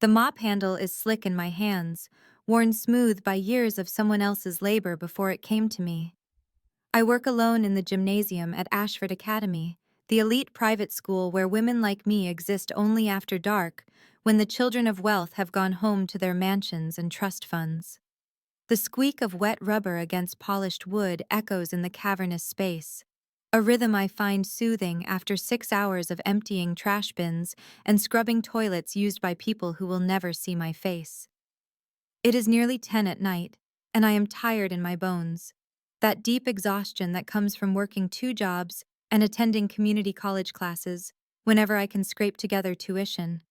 The mop handle is slick in my hands, worn smooth by years of someone else's labor before it came to me. I work alone in the gymnasium at Ashford Academy, the elite private school where women like me exist only after dark, when the children of wealth have gone home to their mansions and trust funds. The squeak of wet rubber against polished wood echoes in the cavernous space, a rhythm I find soothing after 6 hours of emptying trash bins and scrubbing toilets used by people who will never see my face. It is nearly 10 at night, and I am tired in my bones. That deep exhaustion that comes from working 2 jobs and attending community college classes whenever I can scrape together tuition.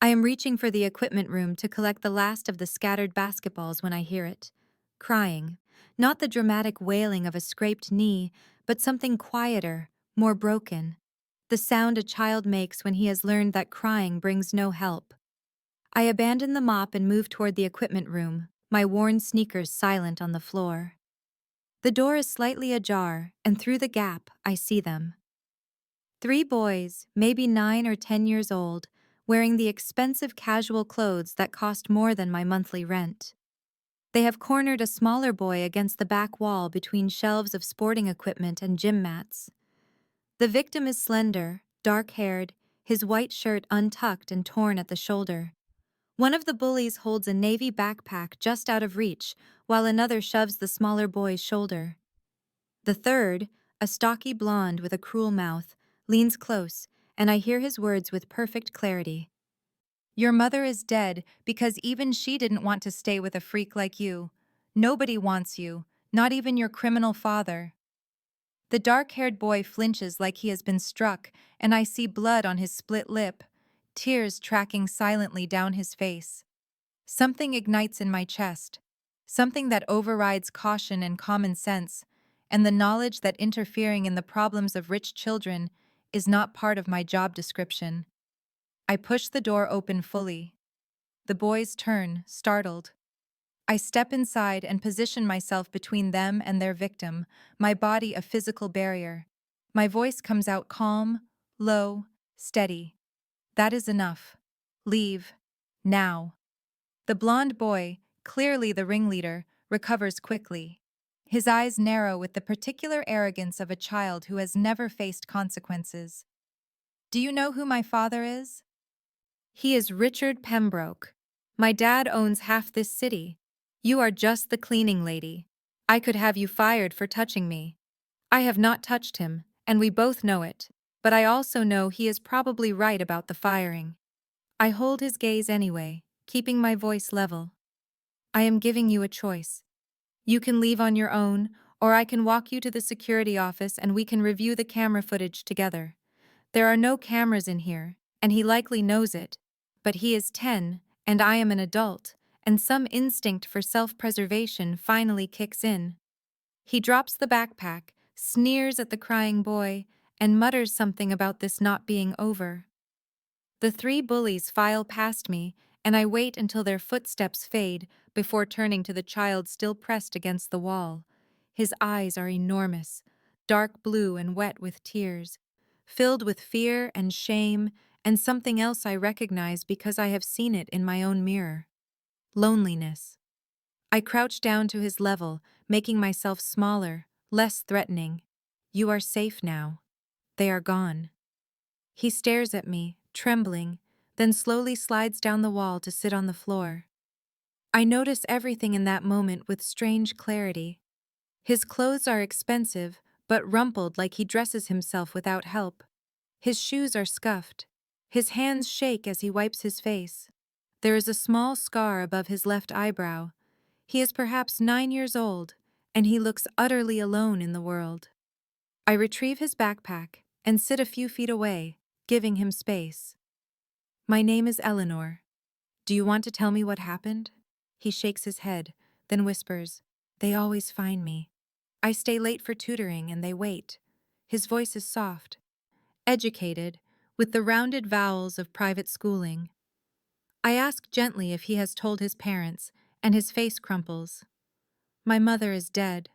I am reaching for the equipment room to collect the last of the scattered basketballs when I hear it. Crying. Not the dramatic wailing of a scraped knee, but something quieter, more broken. The sound a child makes when he has learned that crying brings no help. I abandon the mop and move toward the equipment room, my worn sneakers silent on the floor. The door is slightly ajar, and through the gap, I see them. 3 boys, maybe 9 or 10 years old, wearing the expensive casual clothes that cost more than my monthly rent. They have cornered a smaller boy against the back wall between shelves of sporting equipment and gym mats. The victim is slender, dark-haired, his white shirt untucked and torn at the shoulder. One of the bullies holds a navy backpack just out of reach, while another shoves the smaller boy's shoulder. The third, a stocky blonde with a cruel mouth, leans close, and I hear his words with perfect clarity. "Your mother is dead because even she didn't want to stay with a freak like you. Nobody wants you, not even your criminal father." The dark-haired boy flinches like he has been struck, and I see blood on his split lip, tears tracking silently down his face. Something ignites in my chest, something that overrides caution and common sense, and the knowledge that interfering in the problems of rich children is not part of my job description. I push the door open fully. The boys turn, startled. I step inside and position myself between them and their victim, my body a physical barrier. My voice comes out calm, low, steady. "That is enough. Leave. Now." The blond boy, clearly the ringleader, recovers quickly. His eyes narrow with the particular arrogance of a child who has never faced consequences. "Do you know who my father is?" "He is Richard Pembroke. My dad owns half this city. You are just the cleaning lady. I could have you fired for touching me." I have not touched him, and we both know it, but I also know he is probably right about the firing. I hold his gaze anyway, keeping my voice level. "I am giving you a choice. You can leave on your own, or I can walk you to the security office and we can review the camera footage together. There are no cameras in here, and he likely knows it, but he is 10, and I am an adult, and some instinct for self-preservation finally kicks in." He drops the backpack, sneers at the crying boy, and mutters something about this not being over. The 3 bullies file past me, and I wait until their footsteps fade before turning to the child still pressed against the wall. His eyes are enormous, dark blue and wet with tears, filled with fear and shame and something else I recognize because I have seen it in my own mirror. Loneliness. I crouch down to his level, making myself smaller, less threatening. "You are safe now. They are gone." He stares at me, trembling, then slowly slides down the wall to sit on the floor. I notice everything in that moment with strange clarity. His clothes are expensive, but rumpled like he dresses himself without help. His shoes are scuffed. His hands shake as he wipes his face. There is a small scar above his left eyebrow. He is perhaps 9 years old, and he looks utterly alone in the world. I retrieve his backpack and sit a few feet away, giving him space. "My name is Eleanor. Do you want to tell me what happened?" He shakes his head, then whispers, "They always find me. I stay late for tutoring and they wait." His voice is soft, educated, with the rounded vowels of private schooling. I ask gently if he has told his parents, and his face crumples. "My mother is dead.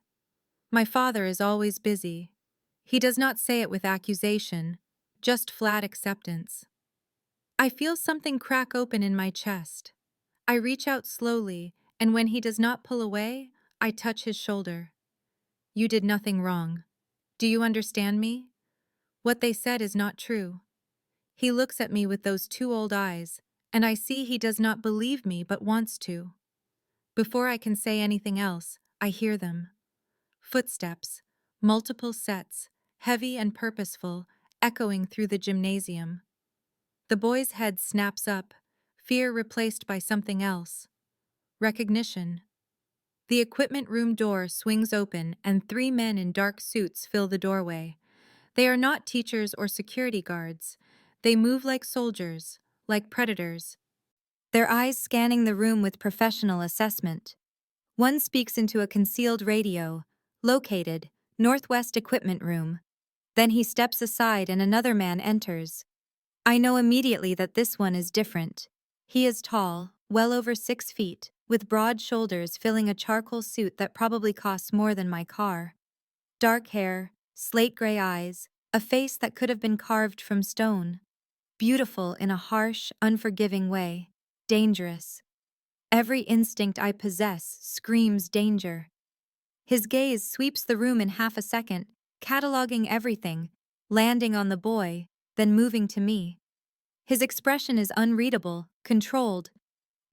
My father is always busy." He does not say it with accusation, just flat acceptance. I feel something crack open in my chest. I reach out slowly, and when he does not pull away, I touch his shoulder. You did nothing wrong. Do you understand me? What they said is not true. He looks at me with those two old eyes, and I see he does not believe me but wants to. Before I can say anything else, I hear them. Footsteps, multiple sets, heavy and purposeful, echoing through the gymnasium. The boy's head snaps up, fear replaced by something else. Recognition. The equipment room door swings open and 3 men in dark suits fill the doorway. They are not teachers or security guards. They move like soldiers, like predators. Their eyes scanning the room with professional assessment. One speaks into a concealed radio, located, Northwest Equipment Room. Then he steps aside and another man enters. I know immediately that this one is different. He is tall, well over 6 feet, with broad shoulders filling a charcoal suit that probably costs more than my car. Dark hair, slate gray eyes, a face that could have been carved from stone. Beautiful in a harsh, unforgiving way. Dangerous. Every instinct I possess screams danger. His gaze sweeps the room in half a second, cataloging everything, landing on the boy, then moving to me. His expression is unreadable, controlled,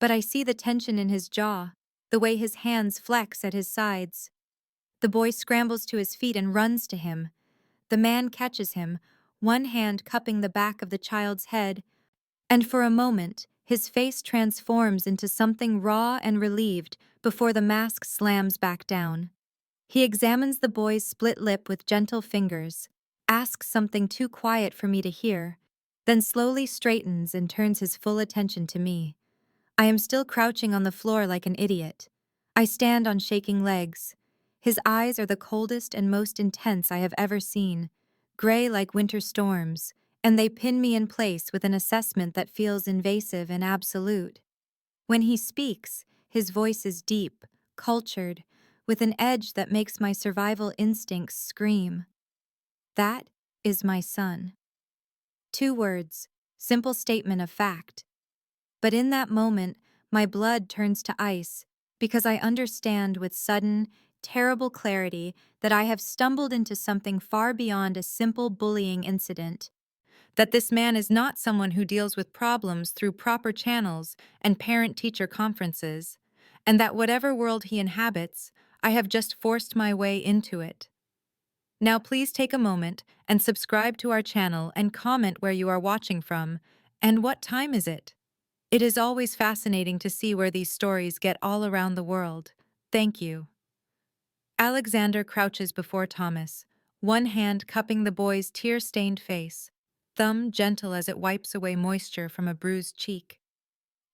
but I see the tension in his jaw, the way his hands flex at his sides. The boy scrambles to his feet and runs to him. The man catches him, one hand cupping the back of the child's head, and for a moment, his face transforms into something raw and relieved before the mask slams back down. He examines the boy's split lip with gentle fingers, asks something too quiet for me to hear, then slowly straightens and turns his full attention to me. I am still crouching on the floor like an idiot. I stand on shaking legs. His eyes are the coldest and most intense I have ever seen, gray like winter storms, and they pin me in place with an assessment that feels invasive and absolute. When he speaks, his voice is deep, cultured, with an edge that makes my survival instincts scream. That is my son. 2 words, simple statement of fact. But in that moment, my blood turns to ice because I understand with sudden, terrible clarity that I have stumbled into something far beyond a simple bullying incident. That this man is not someone who deals with problems through proper channels and parent-teacher conferences, and that whatever world he inhabits, I have just forced my way into it. Now please take a moment and subscribe to our channel and comment where you are watching from, and what time is it? It is always fascinating to see where these stories get all around the world. Thank you. Alexander crouches before Thomas, one hand cupping the boy's tear-stained face, thumb gentle as it wipes away moisture from a bruised cheek.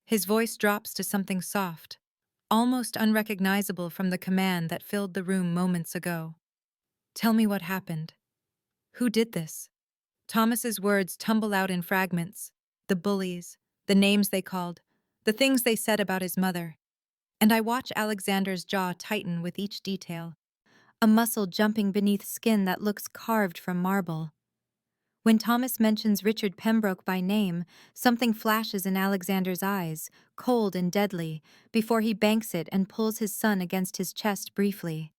His voice drops to something soft, almost unrecognizable from the command that filled the room moments ago. Tell me what happened. Who did this? Thomas's words tumble out in fragments, the bullies, the names they called, the things they said about his mother. And I watch Alexander's jaw tighten with each detail, a muscle jumping beneath skin that looks carved from marble. When Thomas mentions Richard Pembroke by name, something flashes in Alexander's eyes, cold and deadly, before he banks it and pulls his son against his chest briefly.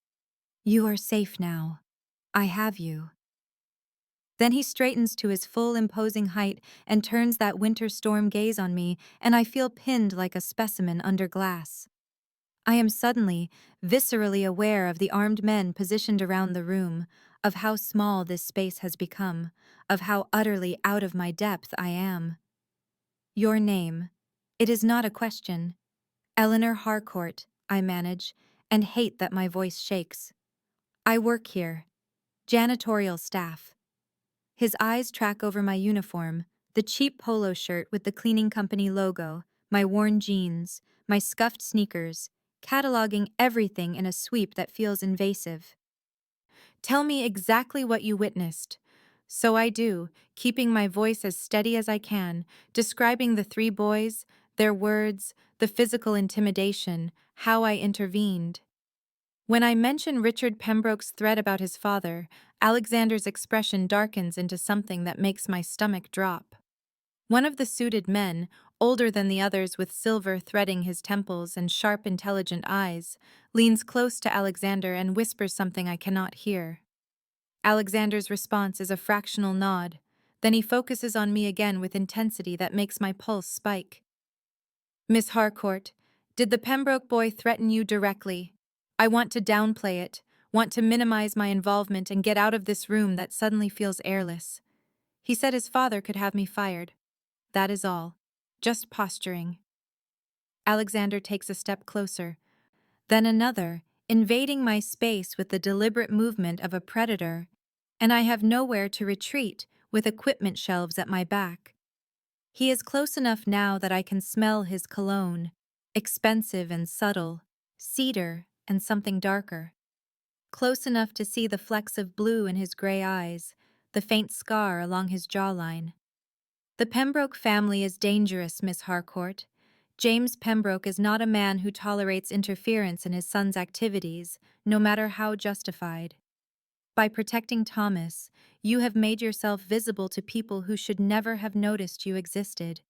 You are safe now. I have you. Then he straightens to his full imposing height and turns that winter storm gaze on me, and I feel pinned like a specimen under glass. I am suddenly, viscerally aware of the armed men positioned around the room, of how small this space has become, of how utterly out of my depth I am. Your name. It is not a question. Eleanor Harcourt, I manage, and hate that my voice shakes. I work here. Janitorial staff. His eyes track over my uniform, the cheap polo shirt with the cleaning company logo, my worn jeans, my scuffed sneakers, cataloging everything in a sweep that feels invasive. Tell me exactly what you witnessed. So I do, keeping my voice as steady as I can, describing the 3 boys, their words, the physical intimidation, how I intervened. When I mention Richard Pembroke's threat about his father, Alexander's expression darkens into something that makes my stomach drop. One of the suited men, older than the others with silver threading his temples and sharp, intelligent eyes, leans close to Alexander and whispers something I cannot hear. Alexander's response is a fractional nod. Then he focuses on me again with intensity that makes my pulse spike. Miss Harcourt, did the Pembroke boy threaten you directly? I want to downplay it, want to minimize my involvement and get out of this room that suddenly feels airless. He said his father could have me fired. That is all. Just posturing. Alexander takes a step closer, then another, invading my space with the deliberate movement of a predator, and I have nowhere to retreat with equipment shelves at my back. He is close enough now that I can smell his cologne, expensive and subtle, cedar and something darker. Close enough to see the flecks of blue in his gray eyes, the faint scar along his jawline. The Pembroke family is dangerous, Miss Harcourt. James Pembroke is not a man who tolerates interference in his son's activities, no matter how justified. By protecting Thomas, you have made yourself visible to people who should never have noticed you existed.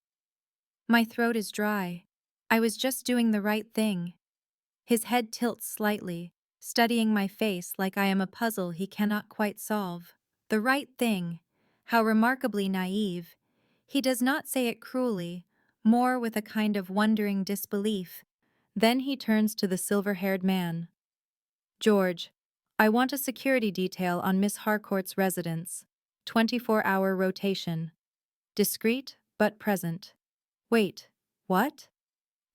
My throat is dry. I was just doing the right thing. His head tilts slightly, studying my face like I am a puzzle he cannot quite solve. The right thing. How remarkably naive. He does not say it cruelly, more with a kind of wondering disbelief. Then he turns to the silver-haired man. George, I want a security detail on Miss Harcourt's residence. 24-hour rotation. Discreet, but present. Wait, what?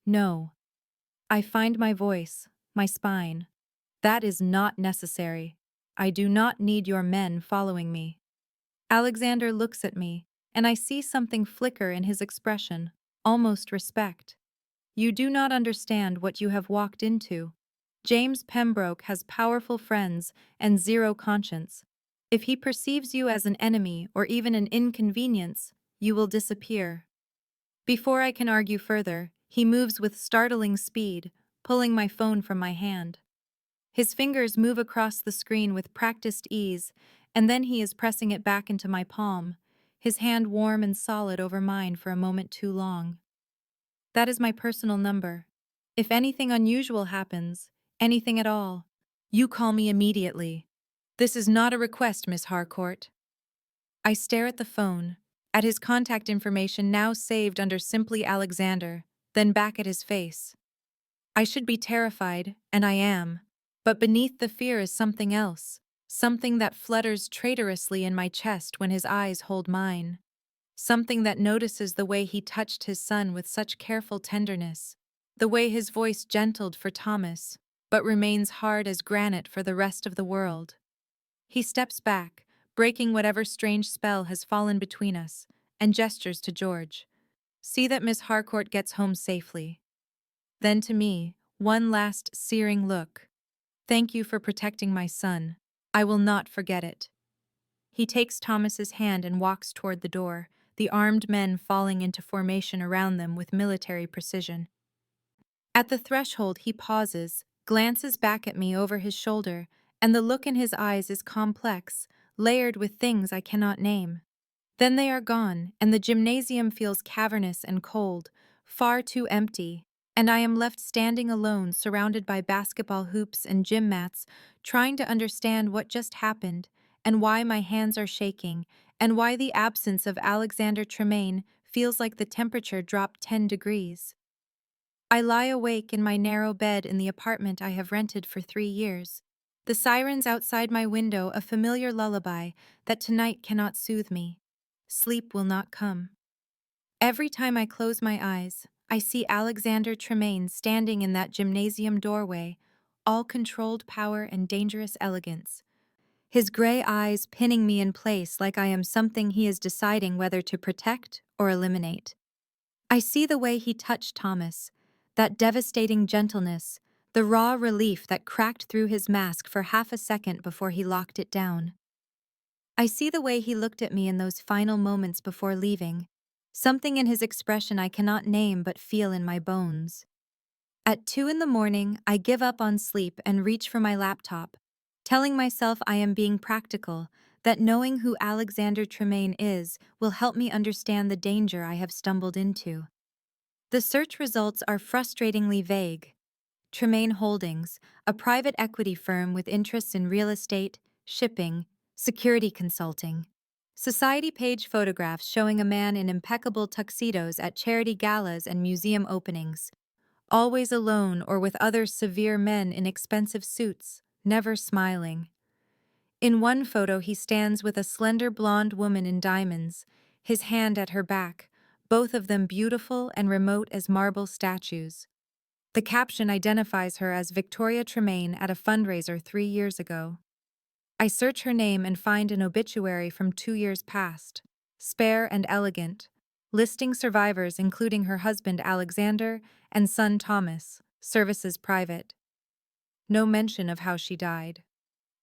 No. I find my voice, my spine. That is not necessary. I do not need your men following me. Alexander looks at me, and I see something flicker in his expression, almost respect. You do not understand what you have walked into. James Pembroke has powerful friends and zero conscience. If he perceives you as an enemy or even an inconvenience, you will disappear. Before I can argue further, he moves with startling speed, pulling my phone from my hand. His fingers move across the screen with practiced ease, and then he is pressing it back into my palm, his hand warm and solid over mine for a moment too long. That is my personal number. If anything unusual happens, anything at all, you call me immediately. This is not a request, Miss Harcourt. I stare at the phone, at his contact information now saved under simply Alexander, then back at his face. I should be terrified, and I am, but beneath the fear is something else, something that flutters traitorously in my chest when his eyes hold mine. Something that notices the way he touched his son with such careful tenderness, the way his voice gentled for Thomas, but remains hard as granite for the rest of the world. He steps back, breaking whatever strange spell has fallen between us, and gestures to George. See that Miss Harcourt gets home safely. Then to me, one last searing look. Thank you for protecting my son. I will not forget it. He takes Thomas's hand and walks toward the door, the armed men falling into formation around them with military precision. At the threshold he pauses, glances back at me over his shoulder, and the look in his eyes is complex, layered with things I cannot name. Then they are gone, and the gymnasium feels cavernous and cold, far too empty, and I am left standing alone, surrounded by basketball hoops and gym mats, trying to understand what just happened, and why my hands are shaking, and why the absence of Alexander Tremayne feels like the temperature dropped 10 degrees. I lie awake in my narrow bed in the apartment I have rented for 3 years. The sirens outside my window a familiar lullaby that tonight cannot soothe me. Sleep will not come. Every time I close my eyes, I see Alexander Tremayne standing in that gymnasium doorway, all controlled power and dangerous elegance. His gray eyes pinning me in place like I am something he is deciding whether to protect or eliminate. I see the way he touched Thomas, that devastating gentleness, the raw relief that cracked through his mask for half a second before he locked it down. I see the way he looked at me in those final moments before leaving, something in his expression I cannot name but feel in my bones. At 2 in the morning, I give up on sleep and reach for my laptop, telling myself I am being practical, that knowing who Alexander Tremayne is will help me understand the danger I have stumbled into. The search results are frustratingly vague. Tremayne Holdings, a private equity firm with interests in real estate, shipping, security consulting. Society page photographs showing a man in impeccable tuxedos at charity galas and museum openings, always alone or with other severe men in expensive suits, never smiling. In one photo, he stands with a slender blonde woman in diamonds, his hand at her back, both of them beautiful and remote as marble statues. The caption identifies her as Victoria Tremayne at a fundraiser 3 years ago. I search her name and find an obituary from 2 years past, spare and elegant, listing survivors including her husband Alexander and son Thomas, services private. No mention of how she died.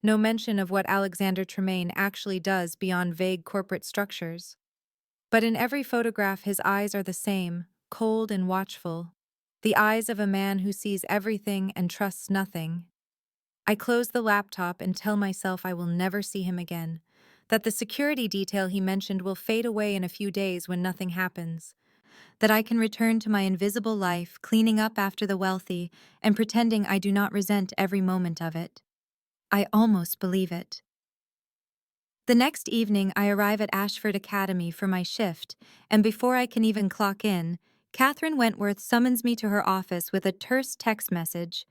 No mention of what Alexander Tremayne actually does beyond vague corporate structures. But in every photograph, his eyes are the same, cold and watchful. The eyes of a man who sees everything and trusts nothing. I close the laptop and tell myself I will never see him again, that the security detail he mentioned will fade away in a few days when nothing happens, that I can return to my invisible life, cleaning up after the wealthy and pretending I do not resent every moment of it. I almost believe it. The next evening, I arrive at Ashford Academy for my shift, and before I can even clock in, Catherine Wentworth summons me to her office with a terse text message.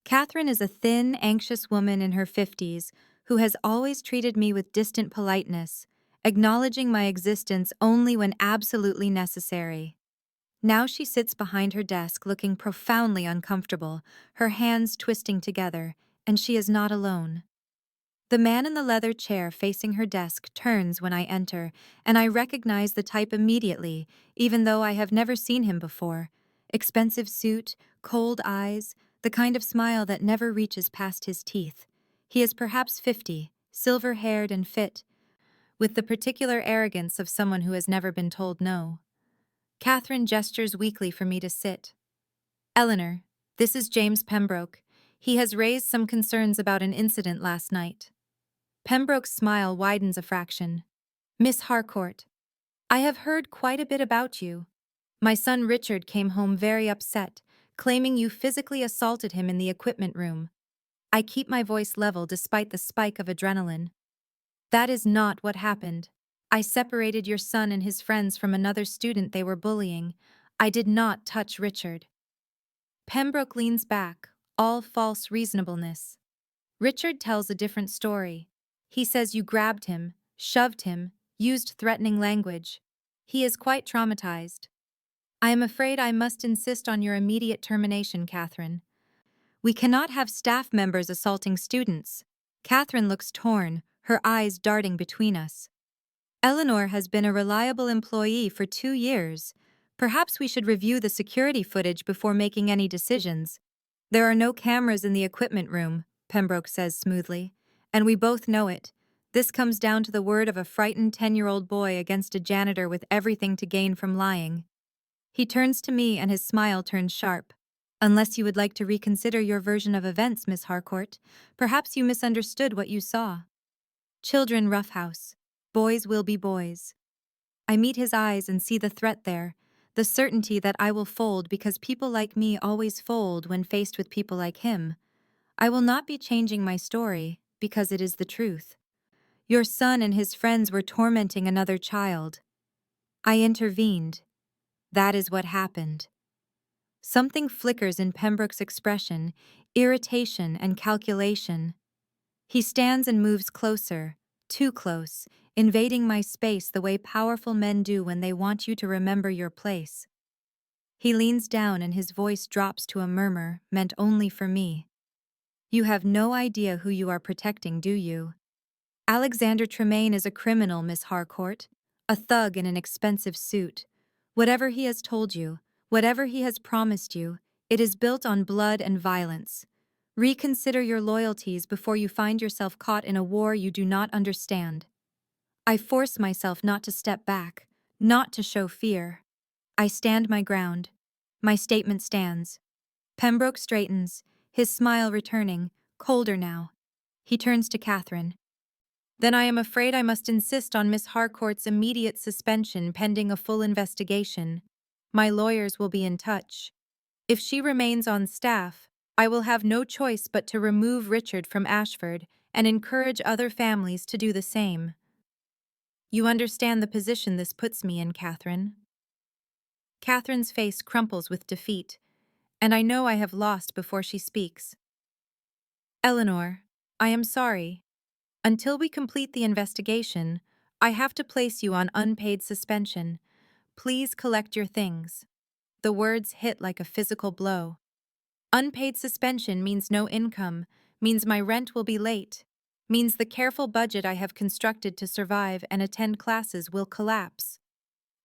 Catherine is a thin, anxious woman in her 50s who has always treated me with distant politeness, acknowledging my existence only when absolutely necessary. Now she sits behind her desk looking profoundly uncomfortable, her hands twisting together, and she is not alone. The man in the leather chair facing her desk turns when I enter, and I recognize the type immediately, even though I have never seen him before. Expensive suit, cold eyes, the kind of smile that never reaches past his teeth. He is perhaps 50, silver-haired and fit, with the particular arrogance of someone who has never been told no. Catherine gestures weakly for me to sit. Eleanor, this is James Pembroke. He has raised some concerns about an incident last night. Pembroke's smile widens a fraction. Miss Harcourt, I have heard quite a bit about you. My son Richard came home very upset, claiming you physically assaulted him in the equipment room. I keep my voice level despite the spike of adrenaline. That is not what happened. I separated your son and his friends from another student they were bullying. I did not touch Richard. Pembroke leans back, all false reasonableness. Richard tells a different story. He says you grabbed him, shoved him, used threatening language. He is quite traumatized. I am afraid I must insist on your immediate termination, Catherine. We cannot have staff members assaulting students. Catherine looks torn, her eyes darting between us. Eleanor has been a reliable employee for 2 years. Perhaps we should review the security footage before making any decisions. There are no cameras in the equipment room, Pembroke says smoothly, and we both know it. This comes down to the word of a frightened 10-year-old boy against a janitor with everything to gain from lying. He turns to me and his smile turns sharp. Unless you would like to reconsider your version of events, Miss Harcourt, perhaps you misunderstood what you saw. Children roughhouse. Boys will be boys. I meet his eyes and see the threat there, the certainty that I will fold because people like me always fold when faced with people like him. I will not be changing my story, because it is the truth. Your son and his friends were tormenting another child. I intervened. That is what happened. Something flickers in Pembroke's expression, irritation and calculation. He stands and moves closer, too close, invading my space the way powerful men do when they want you to remember your place. He leans down and his voice drops to a murmur meant only for me. You have no idea who you are protecting, do you? Alexander Tremayne is a criminal, Miss Harcourt, a thug in an expensive suit. Whatever he has told you, whatever he has promised you, it is built on blood and violence. Reconsider your loyalties before you find yourself caught in a war you do not understand. I force myself not to step back, not to show fear. I stand my ground. My statement stands. Pembroke straightens, his smile returning, colder now. He turns to Catherine. Then I am afraid I must insist on Miss Harcourt's immediate suspension pending a full investigation. My lawyers will be in touch. If she remains on staff, I will have no choice but to remove Richard from Ashford and encourage other families to do the same. You understand the position this puts me in, Catherine. Catherine's face crumples with defeat, and I know I have lost before she speaks. Eleanor, I am sorry. Until we complete the investigation, I have to place you on unpaid suspension. Please collect your things. The words hit like a physical blow. Unpaid suspension means no income, means my rent will be late, means the careful budget I have constructed to survive and attend classes will collapse.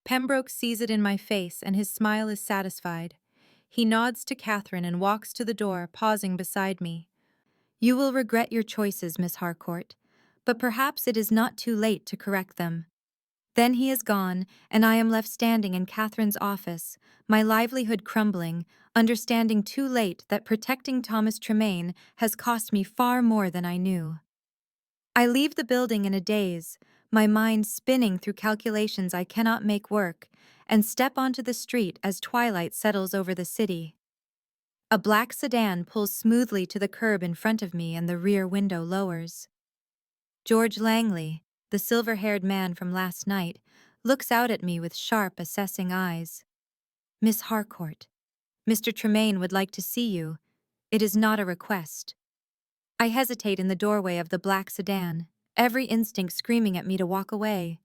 Pembroke sees it in my face and his smile is satisfied. He nods to Catherine and walks to the door, pausing beside me. You will regret your choices, Miss Harcourt, but perhaps it is not too late to correct them. Then he is gone, and I am left standing in Catherine's office, my livelihood crumbling, understanding too late that protecting Thomas Tremayne has cost me far more than I knew. I leave the building in a daze, my mind spinning through calculations I cannot make work, and step onto the street as twilight settles over the city. A black sedan pulls smoothly to the curb in front of me and the rear window lowers. George Langley, the silver-haired man from last night, looks out at me with sharp, assessing eyes. Miss Harcourt, Mr. Tremayne would like to see you. It is not a request. I hesitate in the doorway of the black sedan, every instinct screaming at me to walk away.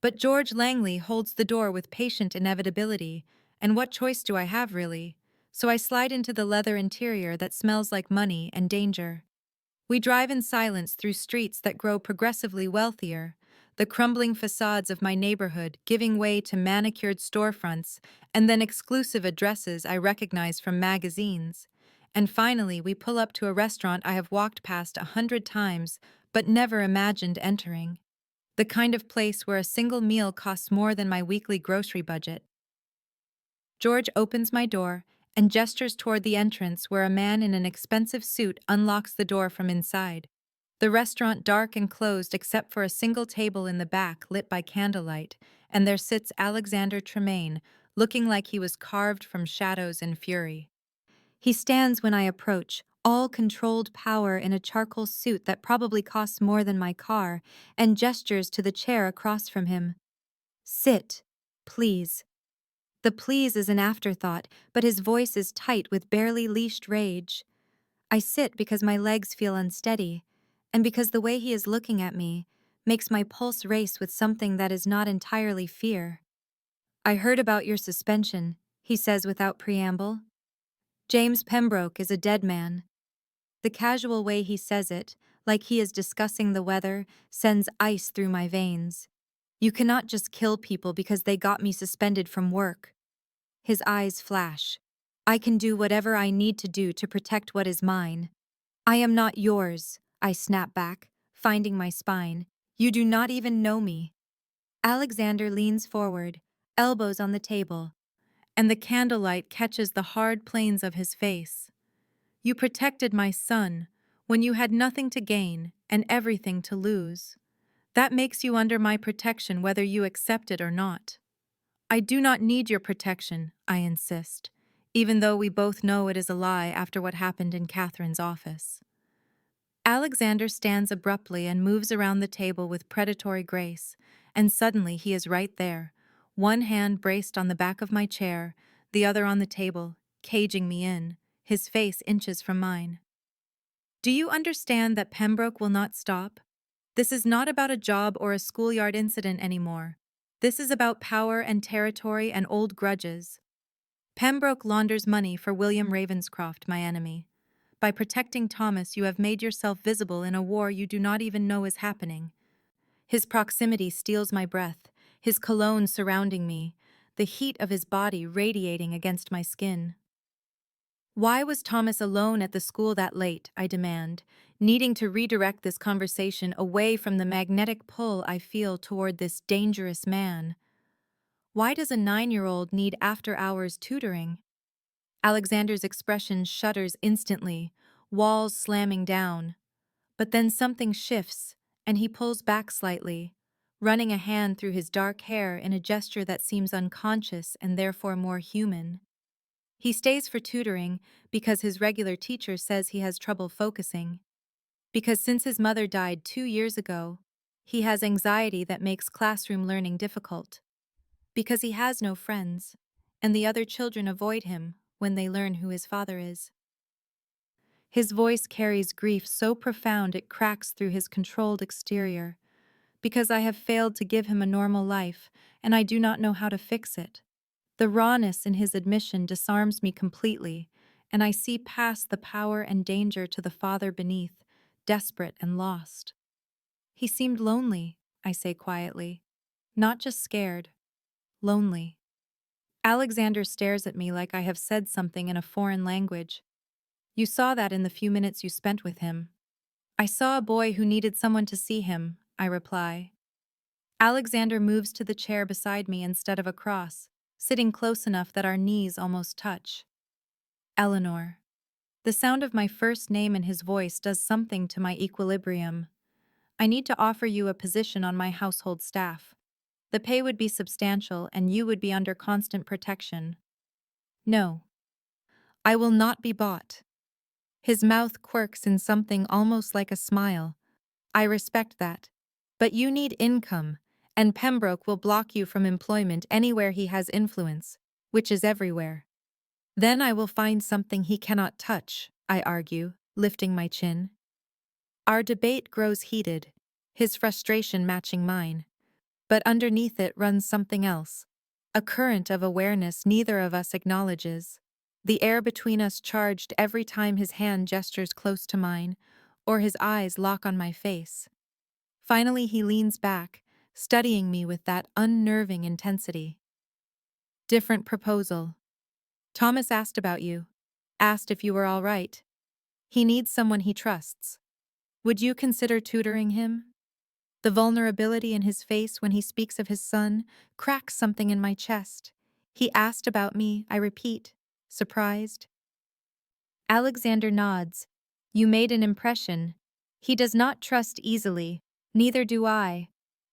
But George Langley holds the door with patient inevitability, and what choice do I have, really? So I slide into the leather interior that smells like money and danger. We drive in silence through streets that grow progressively wealthier, the crumbling facades of my neighborhood giving way to manicured storefronts and then exclusive addresses I recognize from magazines. And finally, we pull up to a restaurant I have walked past 100 times but never imagined entering. The kind of place where a single meal costs more than my weekly grocery budget. George opens my door and gestures toward the entrance where a man in an expensive suit unlocks the door from inside. The restaurant dark and closed except for a single table in the back lit by candlelight, and there sits Alexander Tremayne, looking like he was carved from shadows and fury. He stands when I approach, all controlled power in a charcoal suit that probably costs more than my car, and gestures to the chair across from him. Sit, please. The please is an afterthought, but his voice is tight with barely leashed rage. I sit because my legs feel unsteady, and because the way he is looking at me makes my pulse race with something that is not entirely fear. I heard about your suspension, he says without preamble. James Pembroke is a dead man. The casual way he says it, like he is discussing the weather, sends ice through my veins. You cannot just kill people because they got me suspended from work. His eyes flash. I can do whatever I need to do to protect what is mine. I am not yours, I snap back, finding my spine. You do not even know me. Alexander leans forward, elbows on the table, and the candlelight catches the hard planes of his face. You protected my son when you had nothing to gain and everything to lose. That makes you under my protection whether you accept it or not. I do not need your protection, I insist, even though we both know it is a lie after what happened in Catherine's office. Alexander stands abruptly and moves around the table with predatory grace, and suddenly he is right there, one hand braced on the back of my chair, the other on the table, caging me in, his face inches from mine. Do you understand that Pembroke will not stop? This is not about a job or a schoolyard incident anymore. This is about power and territory and old grudges. Pembroke launders money for William Ravenscroft, my enemy. By protecting Thomas, you have made yourself visible in a war you do not even know is happening. His proximity steals my breath, his cologne surrounding me, the heat of his body radiating against my skin. Why was Thomas alone at the school that late, I demand, needing to redirect this conversation away from the magnetic pull I feel toward this dangerous man? Why does a 9-year-old need after-hours tutoring? Alexander's expression shudders instantly, walls slamming down. But then something shifts, and he pulls back slightly, running a hand through his dark hair in a gesture that seems unconscious and therefore more human. He stays for tutoring because his regular teacher says he has trouble focusing. Because since his mother died 2 years ago, he has anxiety that makes classroom learning difficult. Because he has no friends, and the other children avoid him when they learn who his father is. His voice carries grief so profound it cracks through his controlled exterior. Because I have failed to give him a normal life, and I do not know how to fix it. The rawness in his admission disarms me completely, and I see past the power and danger to the father beneath, desperate and lost. He seemed lonely, I say quietly. Not just scared. Lonely. Alexander stares at me like I have said something in a foreign language. You saw that in the few minutes you spent with him. I saw a boy who needed someone to see him, I reply. Alexander moves to the chair beside me instead of across, sitting close enough that our knees almost touch. Eleanor. The sound of my first name in his voice does something to my equilibrium. I need to offer you a position on my household staff. The pay would be substantial and you would be under constant protection. No. I will not be bought. His mouth quirks in something almost like a smile. I respect that. But you need income, and Pembroke will block you from employment anywhere he has influence, which is everywhere. Then I will find something he cannot touch, I argue, lifting my chin. Our debate grows heated, his frustration matching mine. But underneath it runs something else, a current of awareness neither of us acknowledges. The air between us charged every time his hand gestures close to mine, or his eyes lock on my face. Finally he leans back, studying me with that unnerving intensity. Different proposal. Thomas asked about you. Asked if you were all right. He needs someone he trusts. Would you consider tutoring him? The vulnerability in his face when he speaks of his son cracks something in my chest. He asked about me, I repeat, surprised. Alexander nods. You made an impression. He does not trust easily, neither do I.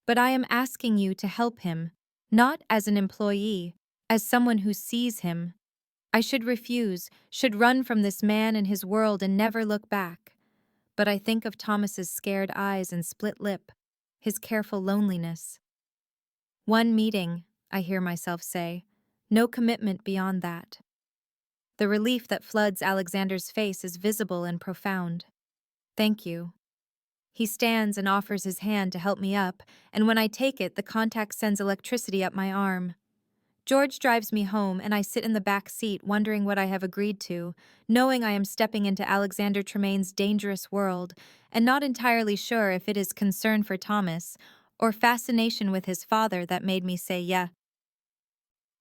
But I am asking you to help him, not as an employee, as someone who sees him. I should refuse, should run from this man and his world and never look back. But I think of Thomas's scared eyes and split lip, his careful loneliness. One meeting, I hear myself say, no commitment beyond that. The relief that floods Alexander's face is visible and profound. Thank you. He stands and offers his hand to help me up, and when I take it, the contact sends electricity up my arm. George drives me home, and I sit in the back seat wondering what I have agreed to, knowing I am stepping into Alexander Tremayne's dangerous world, and not entirely sure if it is concern for Thomas or fascination with his father that made me say yeah.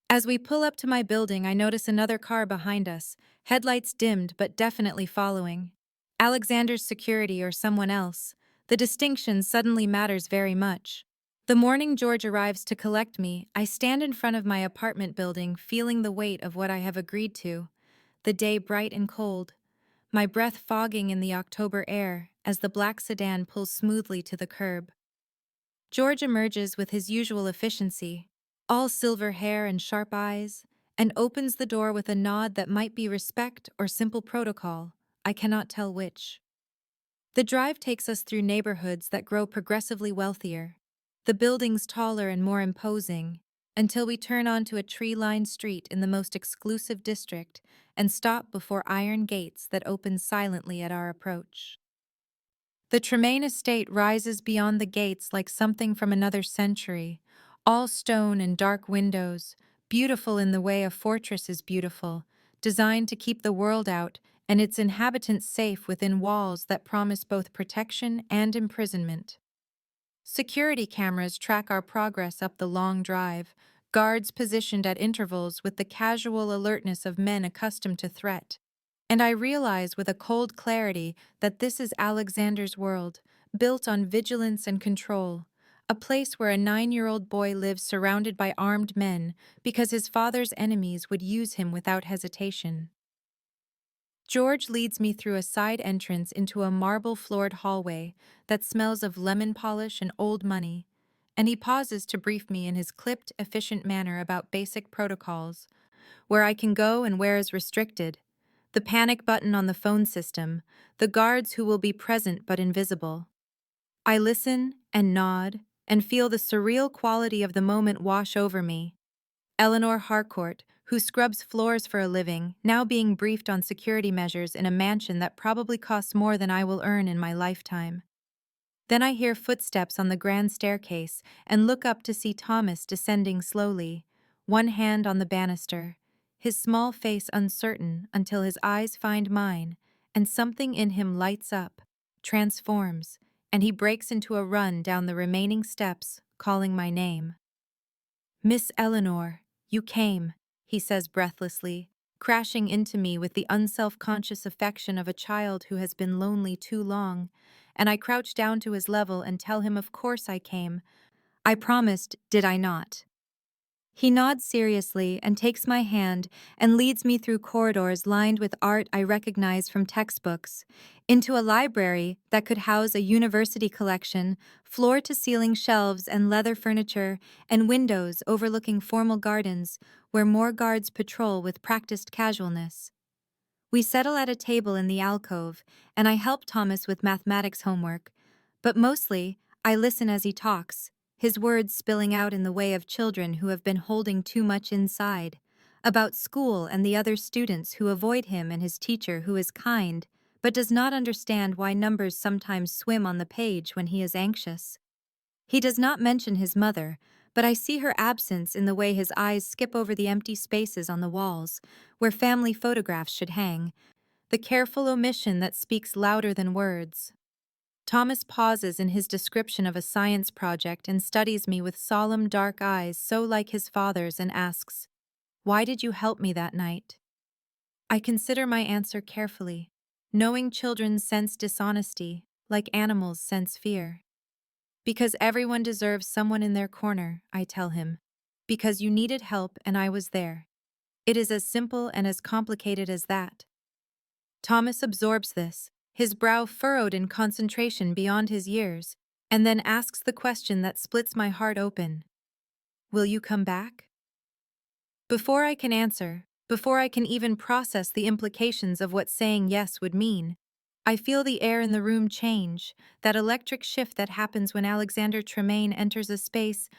As we pull up to my building, I notice another car behind us, headlights dimmed but definitely following. Alexander's security or someone else. The distinction suddenly matters very much. The morning George arrives to collect me, I stand in front of my apartment building feeling the weight of what I have agreed to. The day bright and cold. My breath fogging in the October air as the black sedan pulls smoothly to the curb. George emerges with his usual efficiency, all silver hair and sharp eyes, and opens the door with a nod that might be respect or simple protocol. I cannot tell which. The drive takes us through neighborhoods that grow progressively wealthier, the buildings taller and more imposing, until we turn onto a tree-lined street in the most exclusive district and stop before iron gates that open silently at our approach. The Tremayne estate rises beyond the gates like something from another century, all stone and dark windows, beautiful in the way a fortress is beautiful, designed to keep the world out and its inhabitants safe within walls that promise both protection and imprisonment. Security cameras track our progress up the long drive, guards positioned at intervals with the casual alertness of men accustomed to threat. And I realize with a cold clarity that this is Alexander's world, built on vigilance and control, a place where a 9-year-old boy lives surrounded by armed men because his father's enemies would use him without hesitation. George leads me through a side entrance into a marble-floored hallway that smells of lemon polish and old money, and he pauses to brief me in his clipped, efficient manner about basic protocols, where I can go and where is restricted, the panic button on the phone system, the guards who will be present but invisible. I listen and nod and feel the surreal quality of the moment wash over me. Eleanor Harcourt, who scrubs floors for a living, now being briefed on security measures in a mansion that probably costs more than I will earn in my lifetime. Then I hear footsteps on the grand staircase and look up to see Thomas descending slowly, one hand on the banister, his small face uncertain until his eyes find mine, and something in him lights up, transforms, and he breaks into a run down the remaining steps, calling my name. "Miss Eleanor, you came," he says breathlessly, crashing into me with the unself-conscious affection of a child who has been lonely too long, and I crouch down to his level and tell him of course I came. I promised, did I not? He nods seriously and takes my hand and leads me through corridors lined with art I recognize from textbooks, into a library that could house a university collection, floor-to-ceiling shelves and leather furniture, and windows overlooking formal gardens where more guards patrol with practiced casualness. We settle at a table in the alcove, and I help Thomas with mathematics homework, but mostly I listen as he talks, his words spilling out in the way of children who have been holding too much inside, about school and the other students who avoid him and his teacher who is kind, but does not understand why numbers sometimes swim on the page when he is anxious. He does not mention his mother, but I see her absence in the way his eyes skip over the empty spaces on the walls, where family photographs should hang, the careful omission that speaks louder than words. Thomas pauses in his description of a science project and studies me with solemn dark eyes so like his father's and asks, "Why did you help me that night?" I consider my answer carefully, knowing children sense dishonesty, like animals sense fear. "Because everyone deserves someone in their corner," I tell him. "Because you needed help and I was there. It is as simple and as complicated as that." Thomas absorbs this, his brow furrowed in concentration beyond his years, and then asks the question that splits my heart open. "Will you come back?" Before I can answer, before I can even process the implications of what saying yes would mean, I feel the air in the room change, that electric shift that happens when Alexander Tremayne enters a space,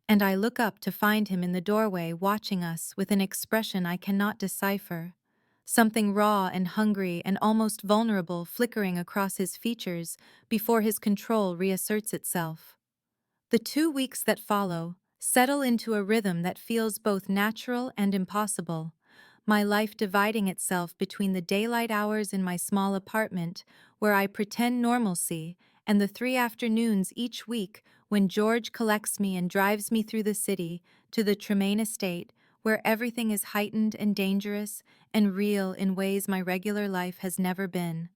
and I look up to find him in the doorway watching us with an expression I cannot decipher. Something raw and hungry and almost vulnerable flickering across his features before his control reasserts itself. The 2 weeks that follow settle into a rhythm that feels both natural and impossible, my life dividing itself between the daylight hours in my small apartment, where I pretend normalcy, and the 3 afternoons each week when George collects me and drives me through the city to the Tremayne estate, where everything is heightened and dangerous and real in ways my regular life has never been.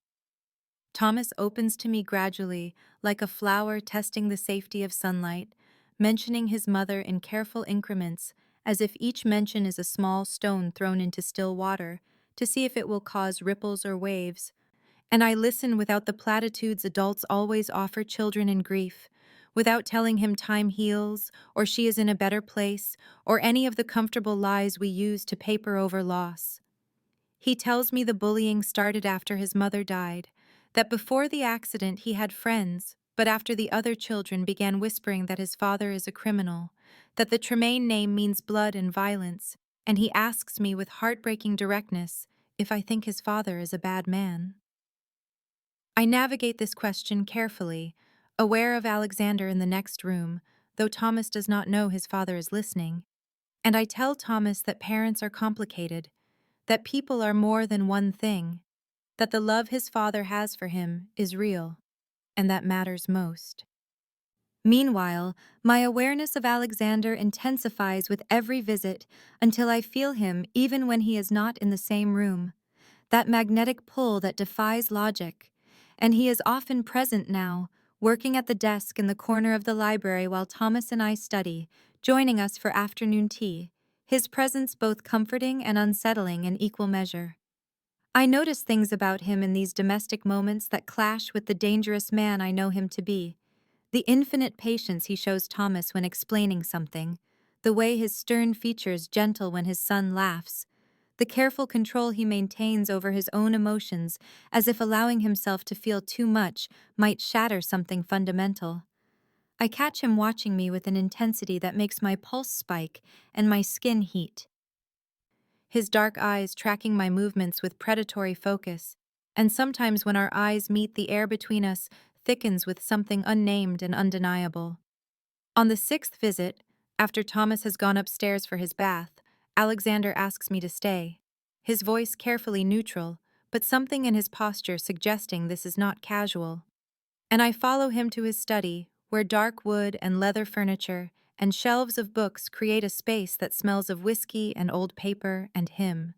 Thomas opens to me gradually, like a flower testing the safety of sunlight, mentioning his mother in careful increments, as if each mention is a small stone thrown into still water, to see if it will cause ripples or waves. And I listen without the platitudes adults always offer children in grief, without telling him time heals, or she is in a better place, or any of the comfortable lies we use to paper over loss. He tells me the bullying started after his mother died, that before the accident he had friends, but after the other children began whispering that his father is a criminal, that the Tremayne name means blood and violence, and he asks me with heartbreaking directness if I think his father is a bad man. I navigate this question carefully, aware of Alexander in the next room, though Thomas does not know his father is listening, and I tell Thomas that parents are complicated, that people are more than one thing, that the love his father has for him is real, and that matters most. Meanwhile, my awareness of Alexander intensifies with every visit until I feel him even when he is not in the same room, that magnetic pull that defies logic, and he is often present now, working at the desk in the corner of the library while Thomas and I study, joining us for afternoon tea, his presence both comforting and unsettling in equal measure. I notice things about him in these domestic moments that clash with the dangerous man I know him to be. The infinite patience he shows Thomas when explaining something, the way his stern features gentle when his son laughs, the careful control he maintains over his own emotions as if allowing himself to feel too much might shatter something fundamental. I catch him watching me with an intensity that makes my pulse spike and my skin heat. His dark eyes tracking my movements with predatory focus, and sometimes when our eyes meet, the air between us thickens with something unnamed and undeniable. On the sixth visit, after Thomas has gone upstairs for his bath, Alexander asks me to stay, his voice carefully neutral, but something in his posture suggesting this is not casual. And I follow him to his study, where dark wood and leather furniture and shelves of books create a space that smells of whiskey and old paper and him.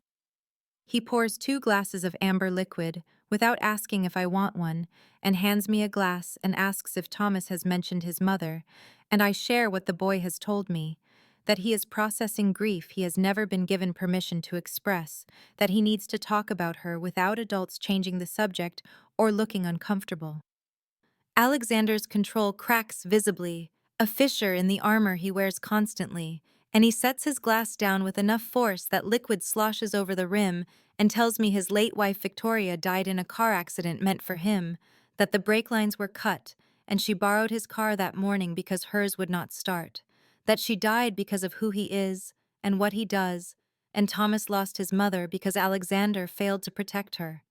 He pours 2 glasses of amber liquid, without asking if I want one, and hands me a glass and asks if Thomas has mentioned his mother, and I share what the boy has told me, that he is processing grief he has never been given permission to express, that he needs to talk about her without adults changing the subject or looking uncomfortable. Alexander's control cracks visibly, a fissure in the armor he wears constantly, and he sets his glass down with enough force that liquid sloshes over the rim and tells me his late wife Victoria died in a car accident meant for him, that the brake lines were cut, and she borrowed his car that morning because hers would not start, that she died because of who he is and what he does, and Thomas lost his mother because Alexander failed to protect her.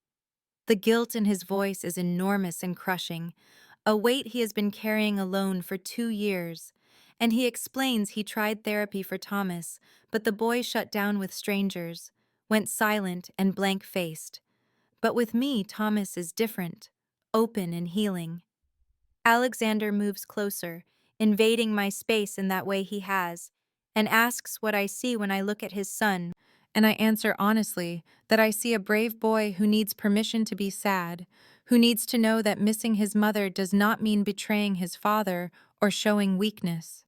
The guilt in his voice is enormous and crushing, a weight he has been carrying alone for 2 years, and he explains he tried therapy for Thomas, but the boy shut down with strangers, went silent and blank-faced. But with me, Thomas is different, open and healing. Alexander moves closer, invading my space in that way he has, and asks what I see when I look at his son, and I answer honestly that I see a brave boy who needs permission to be sad, who needs to know that missing his mother does not mean betraying his father or showing weakness.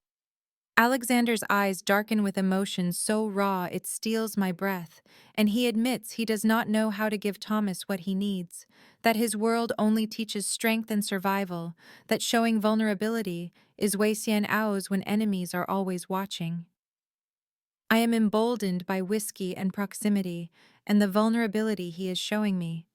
Alexander's eyes darken with emotion so raw it steals my breath, and he admits he does not know how to give Thomas what he needs, that his world only teaches strength and survival, that showing vulnerability is Wei Xian Ao's when enemies are always watching. I am emboldened by whiskey and proximity and the vulnerability he is showing me.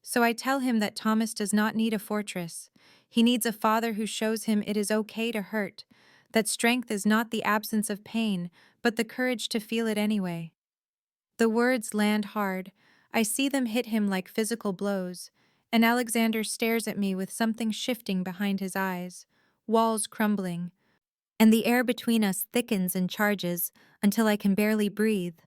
So I tell him that Thomas does not need a fortress. He needs a father who shows him it is okay to hurt, that strength is not the absence of pain, but the courage to feel it anyway. The words land hard. I see them hit him like physical blows, and Alexander stares at me with something shifting behind his eyes, walls crumbling, and the air between us thickens and charges until I can barely breathe.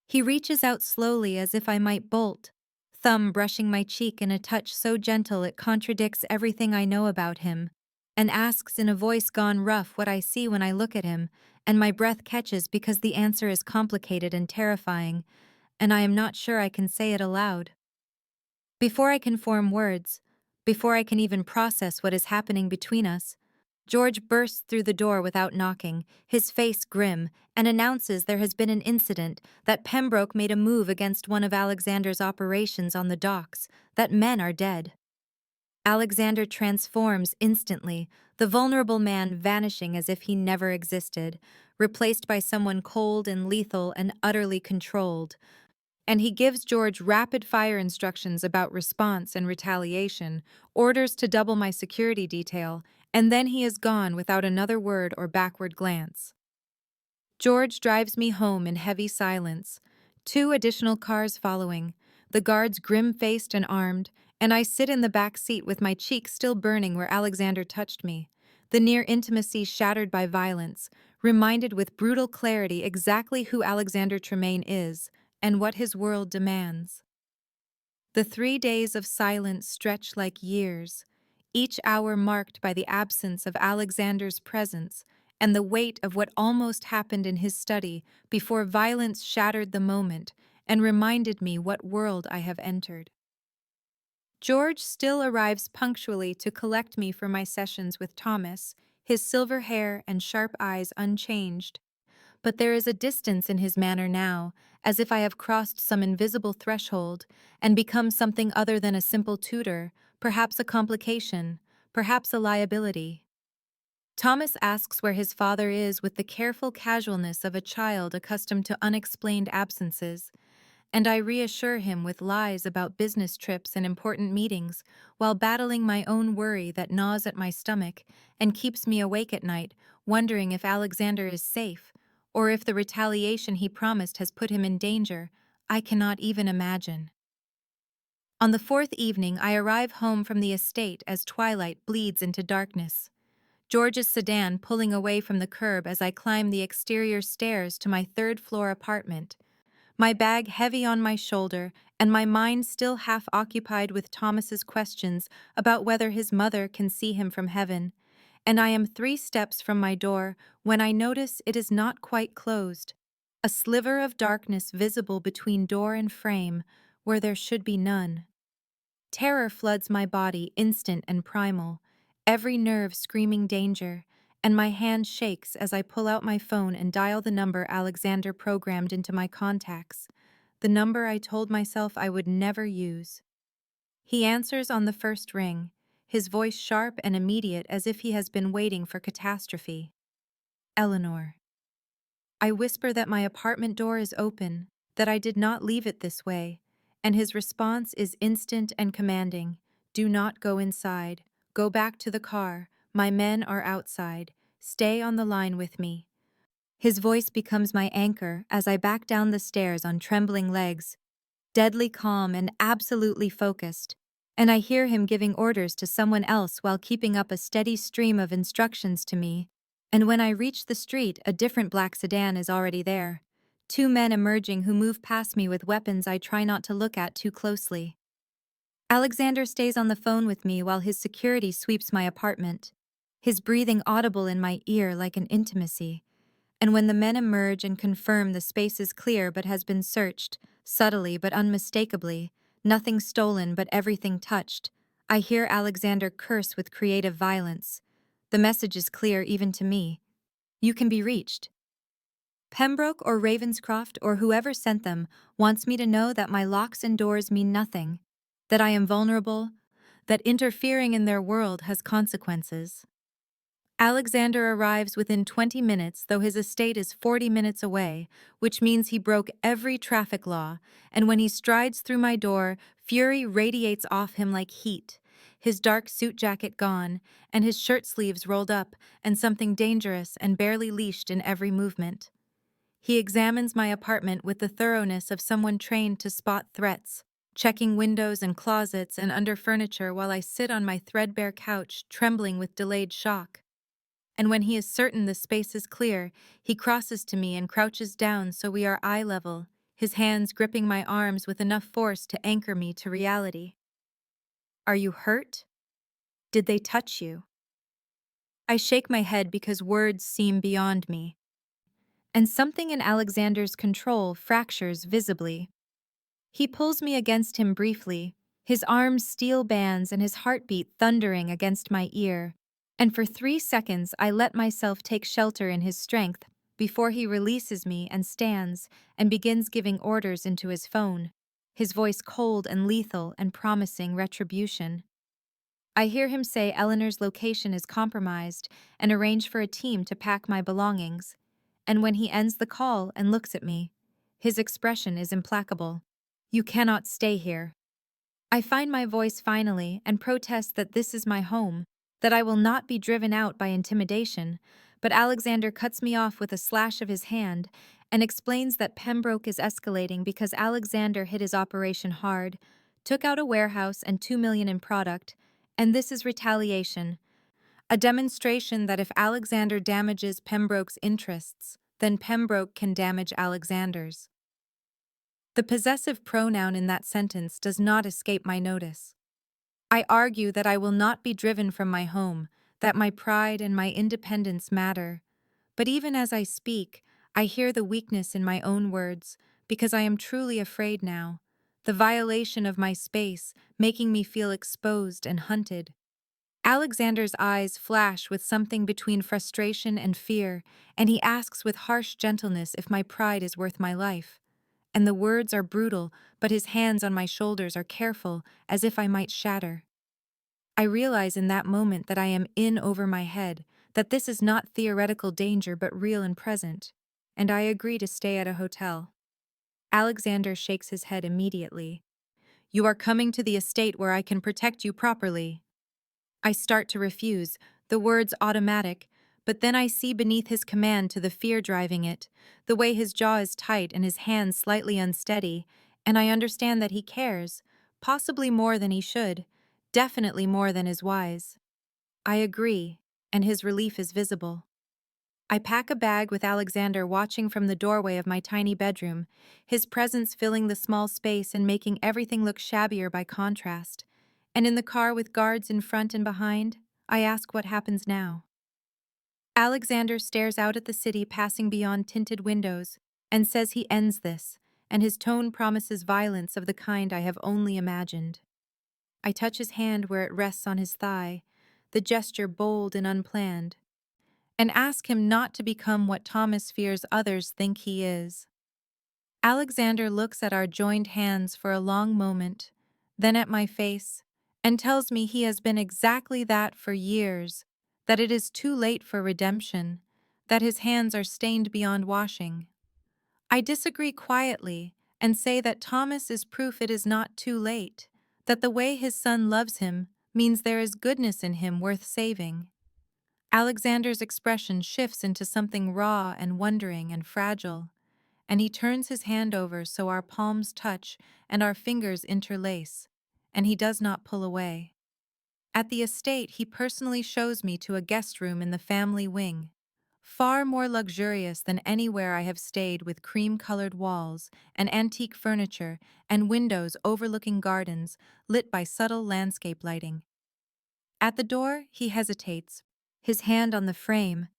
He reaches out slowly as if I might bolt, thumb brushing my cheek in a touch so gentle it contradicts everything I know about him, and asks in a voice gone rough what I see when I look at him, and my breath catches because the answer is complicated and terrifying, and I am not sure I can say it aloud. Before I can form words, before I can even process what is happening between us, George bursts through the door without knocking, his face grim, and announces there has been an incident, that Pembroke made a move against one of Alexander's operations on the docks, that men are dead. Alexander transforms instantly, the vulnerable man vanishing as if he never existed, replaced by someone cold and lethal and utterly controlled. And he gives George rapid-fire instructions about response and retaliation, orders to double my security detail, and then he is gone without another word or backward glance. George drives me home in heavy silence, 2 additional cars following, the guards grim-faced and armed, and I sit in the back seat with my cheek still burning where Alexander touched me, the near intimacy shattered by violence, reminded with brutal clarity exactly who Alexander Tremayne is and what his world demands. The 3 days of silence stretch like years, each hour marked by the absence of Alexander's presence and the weight of what almost happened in his study before violence shattered the moment and reminded me what world I have entered. George still arrives punctually to collect me for my sessions with Thomas, his silver hair and sharp eyes unchanged, But there is a distance in his manner now, as if I have crossed some invisible threshold and become something other than a simple tutor, perhaps a complication, perhaps a liability. Thomas asks where his father is with the careful casualness of a child accustomed to unexplained absences, and I reassure him with lies about business trips and important meetings while battling my own worry that gnaws at my stomach and keeps me awake at night, wondering if Alexander is safe or if the retaliation he promised has put him in danger. I cannot even imagine. On the fourth evening, I arrive home from the estate as twilight bleeds into darkness. George's sedan pulling away from the curb as I climb the exterior stairs to my third-floor apartment, my bag heavy on my shoulder and my mind still half occupied with Thomas's questions about whether his mother can see him from heaven, and I am 3 steps from my door when I notice it is not quite closed, a sliver of darkness visible between door and frame where there should be none. Terror floods my body, instant and primal, every nerve screaming danger, and my hand shakes as I pull out my phone and dial the number Alexander programmed into my contacts, the number I told myself I would never use. He answers on the first ring, his voice sharp and immediate as if he has been waiting for catastrophe. Eleanor. I whisper that my apartment door is open, that I did not leave it this way, and his response is instant and commanding. Do not go inside. Go back to the car. My men are outside. Stay on the line with me. His voice becomes my anchor as I back down the stairs on trembling legs, deadly calm and absolutely focused, and I hear him giving orders to someone else while keeping up a steady stream of instructions to me. And when I reach the street, a different black sedan is already there. 2 men emerging who move past me with weapons I try not to look at too closely. Alexander stays on the phone with me while his security sweeps my apartment, his breathing audible in my ear like an intimacy. And when the men emerge and confirm the space is clear but has been searched, subtly but unmistakably, nothing stolen but everything touched, I hear Alexander curse with creative violence. The message is clear even to me. You can be reached. Pembroke or Ravenscroft or whoever sent them wants me to know that my locks and doors mean nothing, that I am vulnerable, that interfering in their world has consequences. Alexander arrives within 20 minutes, though his estate is 40 minutes away, which means he broke every traffic law, and when he strides through my door, fury radiates off him like heat, his dark suit jacket gone, and his shirt sleeves rolled up, and something dangerous and barely leashed in every movement. He examines my apartment with the thoroughness of someone trained to spot threats, checking windows and closets and under furniture while I sit on my threadbare couch, trembling with delayed shock. And when he is certain the space is clear, he crosses to me and crouches down so we are eye level, his hands gripping my arms with enough force to anchor me to reality. Are you hurt? Did they touch you? I shake my head because words seem beyond me. And something in Alexander's control fractures visibly. He pulls me against him briefly, his arms steel bands and his heartbeat thundering against my ear, and for 3 seconds I let myself take shelter in his strength before he releases me and stands and begins giving orders into his phone, his voice cold and lethal and promising retribution. I hear him say Eleanor's location is compromised and arrange for a team to pack my belongings, and when he ends the call and looks at me, his expression is implacable. You cannot stay here. I find my voice finally and protest that this is my home, that I will not be driven out by intimidation, but Alexander cuts me off with a slash of his hand and explains that Pembroke is escalating because Alexander hit his operation hard, took out a warehouse and $2 million in product, and this is retaliation, a demonstration that if Alexander damages Pembroke's interests, then Pembroke can damage Alexander's. The possessive pronoun in that sentence does not escape my notice. I argue that I will not be driven from my home, that my pride and my independence matter. But even as I speak, I hear the weakness in my own words, because I am truly afraid now, the violation of my space making me feel exposed and hunted. Alexander's eyes flash with something between frustration and fear, and he asks with harsh gentleness if my pride is worth my life. And the words are brutal, but his hands on my shoulders are careful, as if I might shatter. I realize in that moment that I am in over my head, that this is not theoretical danger but real and present, and I agree to stay at a hotel. Alexander shakes his head immediately. You are coming to the estate where I can protect you properly. I start to refuse, the words automatic, but then I see beneath his command to the fear driving it, the way his jaw is tight and his hands slightly unsteady, and I understand that he cares, possibly more than he should, definitely more than is wise. I agree, and his relief is visible. I pack a bag with Alexander watching from the doorway of my tiny bedroom, his presence filling the small space and making everything look shabbier by contrast. And in the car with guards in front and behind, I ask what happens now. Alexander stares out at the city passing beyond tinted windows and says he ends this, and his tone promises violence of the kind I have only imagined. I touch his hand where it rests on his thigh, the gesture bold and unplanned, and ask him not to become what Thomas fears others think he is. Alexander looks at our joined hands for a long moment, then at my face, and tells me he has been exactly that for years, that it is too late for redemption, that his hands are stained beyond washing. I disagree quietly and say that Thomas is proof it is not too late, that the way his son loves him means there is goodness in him worth saving. Alexander's expression shifts into something raw and wondering and fragile, and he turns his hand over so our palms touch and our fingers interlace, and he does not pull away. At the estate, he personally shows me to a guest room in the family wing, far more luxurious than anywhere I have stayed, with cream-colored walls and antique furniture and windows overlooking gardens lit by subtle landscape lighting. At the door, he hesitates, his hand on the frame,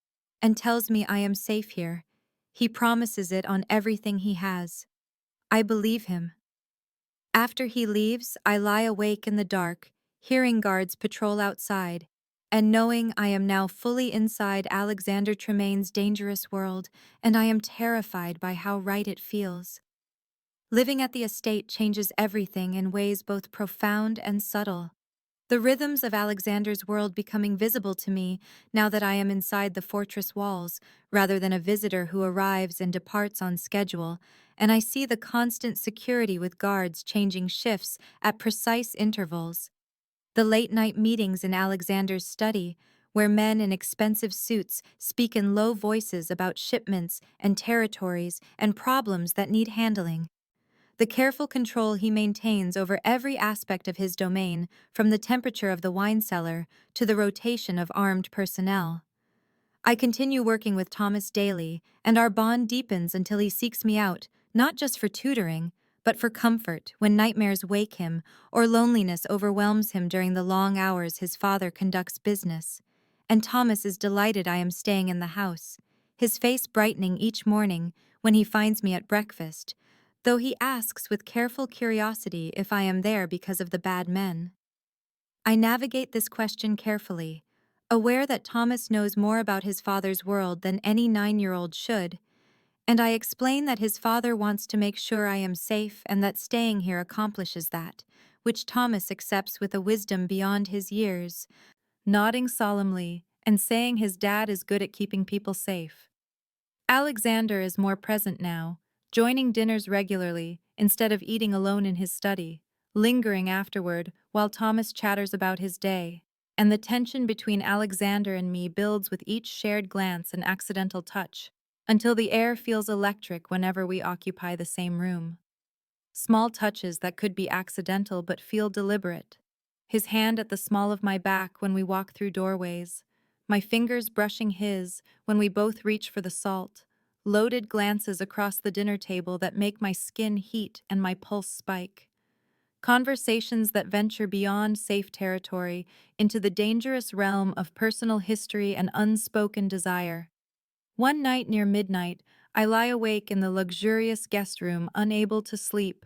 and tells me I am safe here. He promises it on everything he has. I believe him. After he leaves, I lie awake in the dark, hearing guards patrol outside, and knowing I am now fully inside Alexander Tremayne's dangerous world, and I am terrified by how right it feels. Living at the estate changes everything in ways both profound and subtle. The rhythms of Alexander's world becoming visible to me now that I am inside the fortress walls, rather than a visitor who arrives and departs on schedule, and I see the constant security with guards changing shifts at precise intervals. The late-night meetings in Alexander's study, where men in expensive suits speak in low voices about shipments and territories and problems that need handling. The careful control he maintains over every aspect of his domain, from the temperature of the wine cellar to the rotation of armed personnel. I continue working with Thomas daily, and our bond deepens until he seeks me out, not just for tutoring, but for comfort when nightmares wake him or loneliness overwhelms him during the long hours his father conducts business. And Thomas is delighted I am staying in the house, his face brightening each morning when he finds me at breakfast, though he asks with careful curiosity if I am there because of the bad men. I navigate this question carefully, aware that Thomas knows more about his father's world than any 9-year-old should, and I explain that his father wants to make sure I am safe and that staying here accomplishes that, which Thomas accepts with a wisdom beyond his years, nodding solemnly and saying his dad is good at keeping people safe. Alexander is more present now, joining dinners regularly instead of eating alone in his study, lingering afterward while Thomas chatters about his day, and the tension between Alexander and me builds with each shared glance and accidental touch, until the air feels electric whenever we occupy the same room. Small touches that could be accidental but feel deliberate. His hand at the small of my back when we walk through doorways, my fingers brushing his when we both reach for the salt, loaded glances across the dinner table that make my skin heat and my pulse spike. Conversations that venture beyond safe territory into the dangerous realm of personal history and unspoken desire. One night near midnight, I lie awake in the luxurious guest room, unable to sleep.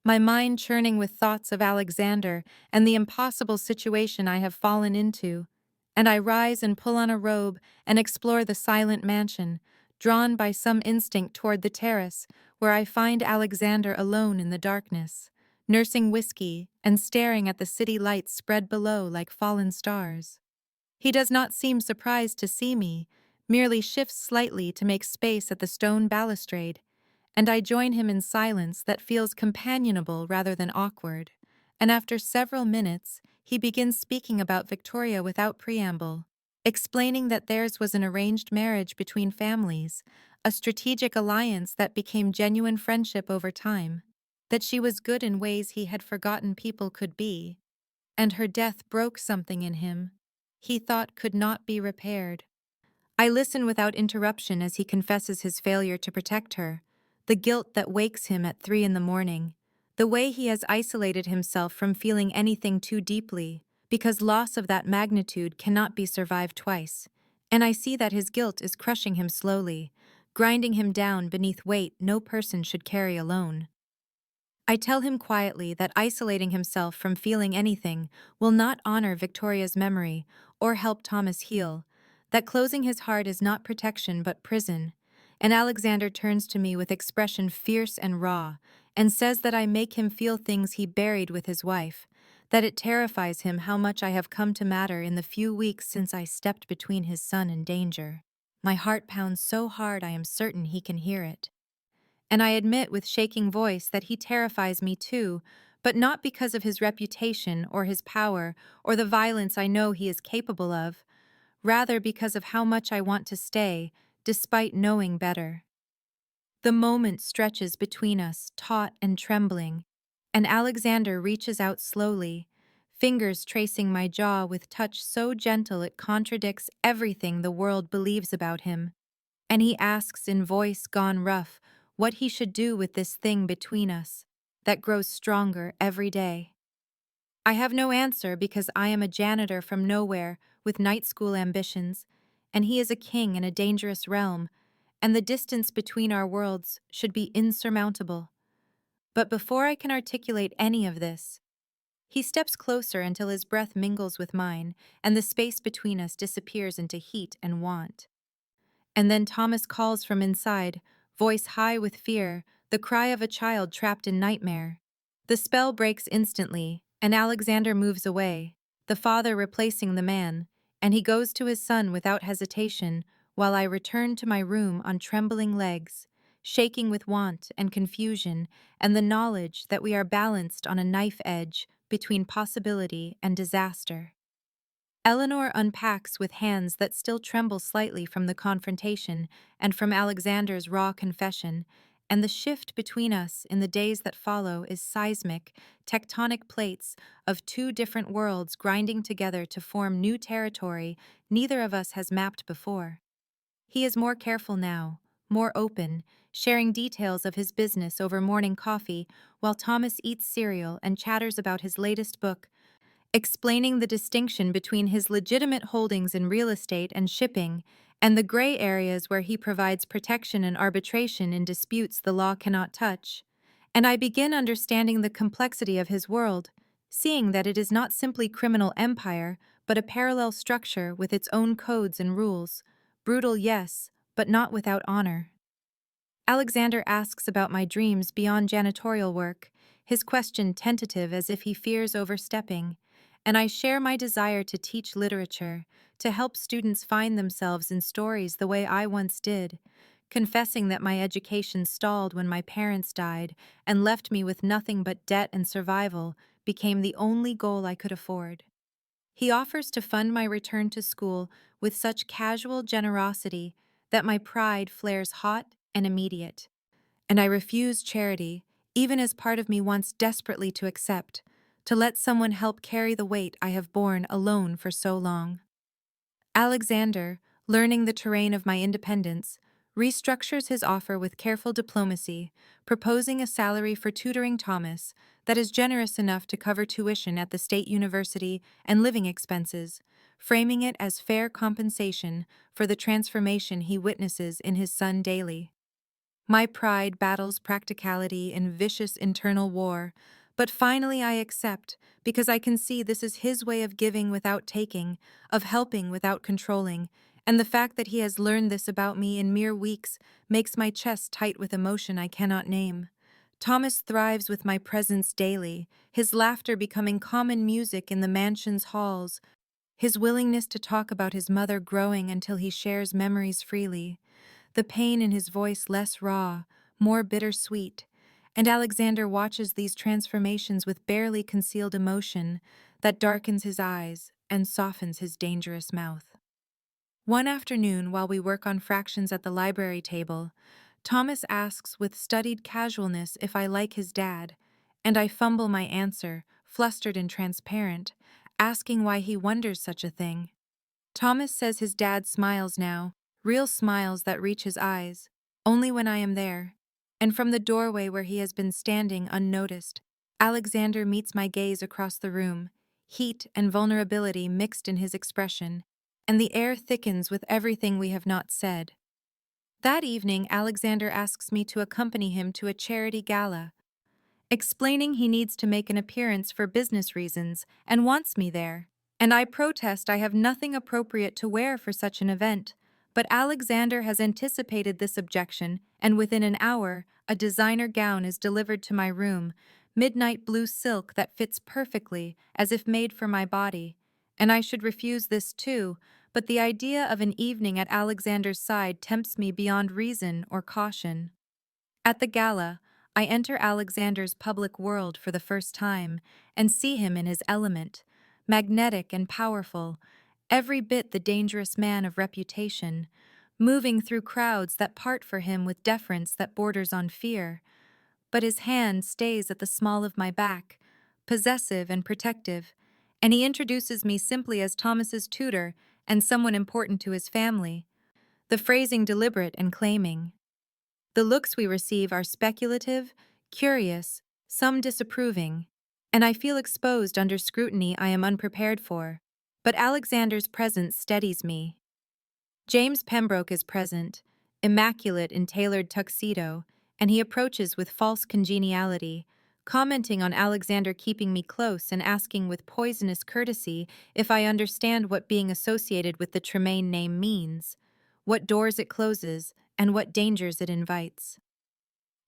my mind churning with thoughts of Alexander and the impossible situation I have fallen into, and I rise and pull on a robe and explore the silent mansion, drawn by some instinct toward the terrace, where I find Alexander alone in the darkness, nursing whiskey and staring at the city lights spread below like fallen stars. He does not seem surprised to see me, merely shifts slightly to make space at the stone balustrade, and I join him in silence that feels companionable rather than awkward. And after several minutes, he begins speaking about Victoria without preamble, explaining that theirs was an arranged marriage between families, a strategic alliance that became genuine friendship over time, that she was good in ways he had forgotten people could be, and her death broke something in him he thought could not be repaired. I listen without interruption as he confesses his failure to protect her, the guilt that wakes him at 3 in the morning, the way he has isolated himself from feeling anything too deeply, because loss of that magnitude cannot be survived twice, and I see that his guilt is crushing him slowly, grinding him down beneath weight no person should carry alone. I tell him quietly that isolating himself from feeling anything will not honor Victoria's memory or help Thomas heal, that closing his heart is not protection but prison, and Alexander turns to me with expression fierce and raw, and says that I make him feel things he buried with his wife, that it terrifies him how much I have come to matter in the few weeks since I stepped between his son and danger. My heart pounds so hard I am certain he can hear it. And I admit with shaking voice that he terrifies me too, but not because of his reputation or his power or the violence I know he is capable of, rather because of how much I want to stay, despite knowing better. The moment stretches between us, taut and trembling, and Alexander reaches out slowly, fingers tracing my jaw with touch so gentle it contradicts everything the world believes about him, and he asks in voice gone rough what he should do with this thing between us, that grows stronger every day. I have no answer because I am a janitor from nowhere with night school ambitions, and he is a king in a dangerous realm, and the distance between our worlds should be insurmountable. But before I can articulate any of this, he steps closer until his breath mingles with mine, and the space between us disappears into heat and want. And then Thomas calls from inside, voice high with fear, the cry of a child trapped in nightmare. The spell breaks instantly, and Alexander moves away, the father replacing the man, and he goes to his son without hesitation, while I return to my room on trembling legs, shaking with want and confusion and the knowledge that we are balanced on a knife edge between possibility and disaster. Eleanor unpacks with hands that still tremble slightly from the confrontation and from Alexander's raw confession, and the shift between us in the days that follow is seismic, tectonic plates of two different worlds grinding together to form new territory neither of us has mapped before. He is more careful now, more open, sharing details of his business over morning coffee while Thomas eats cereal and chatters about his latest book, explaining the distinction between his legitimate holdings in real estate and shipping and the gray areas where he provides protection and arbitration in disputes the law cannot touch. And I begin understanding the complexity of his world, seeing that it is not simply criminal empire, but a parallel structure with its own codes and rules. Brutal, yes, but not without honor. Alexander asks about my dreams beyond janitorial work, his question tentative as if he fears overstepping, and I share my desire to teach literature, to help students find themselves in stories the way I once did, confessing that my education stalled when my parents died and left me with nothing but debt and survival became the only goal I could afford. He offers to fund my return to school with such casual generosity that my pride flares hot and immediate, and I refuse charity, even as part of me wants desperately to accept, to let someone help carry the weight I have borne alone for so long. Alexander, learning the terrain of my independence, restructures his offer with careful diplomacy, proposing a salary for tutoring Thomas that is generous enough to cover tuition at the state university and living expenses, framing it as fair compensation for the transformation he witnesses in his son daily. My pride battles practicality in vicious internal war, but finally I accept because I can see this is his way of giving without taking, of helping without controlling, and the fact that he has learned this about me in mere weeks makes my chest tight with emotion I cannot name. Thomas thrives with my presence daily, his laughter becoming common music in the mansion's halls, his willingness to talk about his mother growing until he shares memories freely, the pain in his voice less raw, more bittersweet, and Alexander watches these transformations with barely concealed emotion that darkens his eyes and softens his dangerous mouth. One afternoon, while we work on fractions at the library table, Thomas asks with studied casualness if I like his dad, and I fumble my answer, flustered and transparent, asking why he wonders such a thing. Thomas says his dad smiles now, real smiles that reach his eyes, only when I am there. And from the doorway where he has been standing unnoticed, Alexander meets my gaze across the room, heat and vulnerability mixed in his expression, and the air thickens with everything we have not said. That evening, Alexander asks me to accompany him to a charity gala, explaining he needs to make an appearance for business reasons and wants me there. And I protest I have nothing appropriate to wear for such an event. But Alexander has anticipated this objection, and within an hour, a designer gown is delivered to my room, midnight blue silk that fits perfectly, as if made for my body. And I should refuse this too, but the idea of an evening at Alexander's side tempts me beyond reason or caution. At the gala, I enter Alexander's public world for the first time and see him in his element, magnetic and powerful, every bit the dangerous man of reputation, moving through crowds that part for him with deference that borders on fear. But his hand stays at the small of my back, possessive and protective, and he introduces me simply as Thomas's tutor and someone important to his family, the phrasing deliberate and claiming. The looks we receive are speculative, curious, some disapproving, and I feel exposed under scrutiny I am unprepared for. But Alexander's presence steadies me. James Pembroke is present, immaculate in tailored tuxedo, and he approaches with false congeniality, commenting on Alexander keeping me close and asking with poisonous courtesy if I understand what being associated with the Tremayne name means, what doors it closes, and what dangers it invites.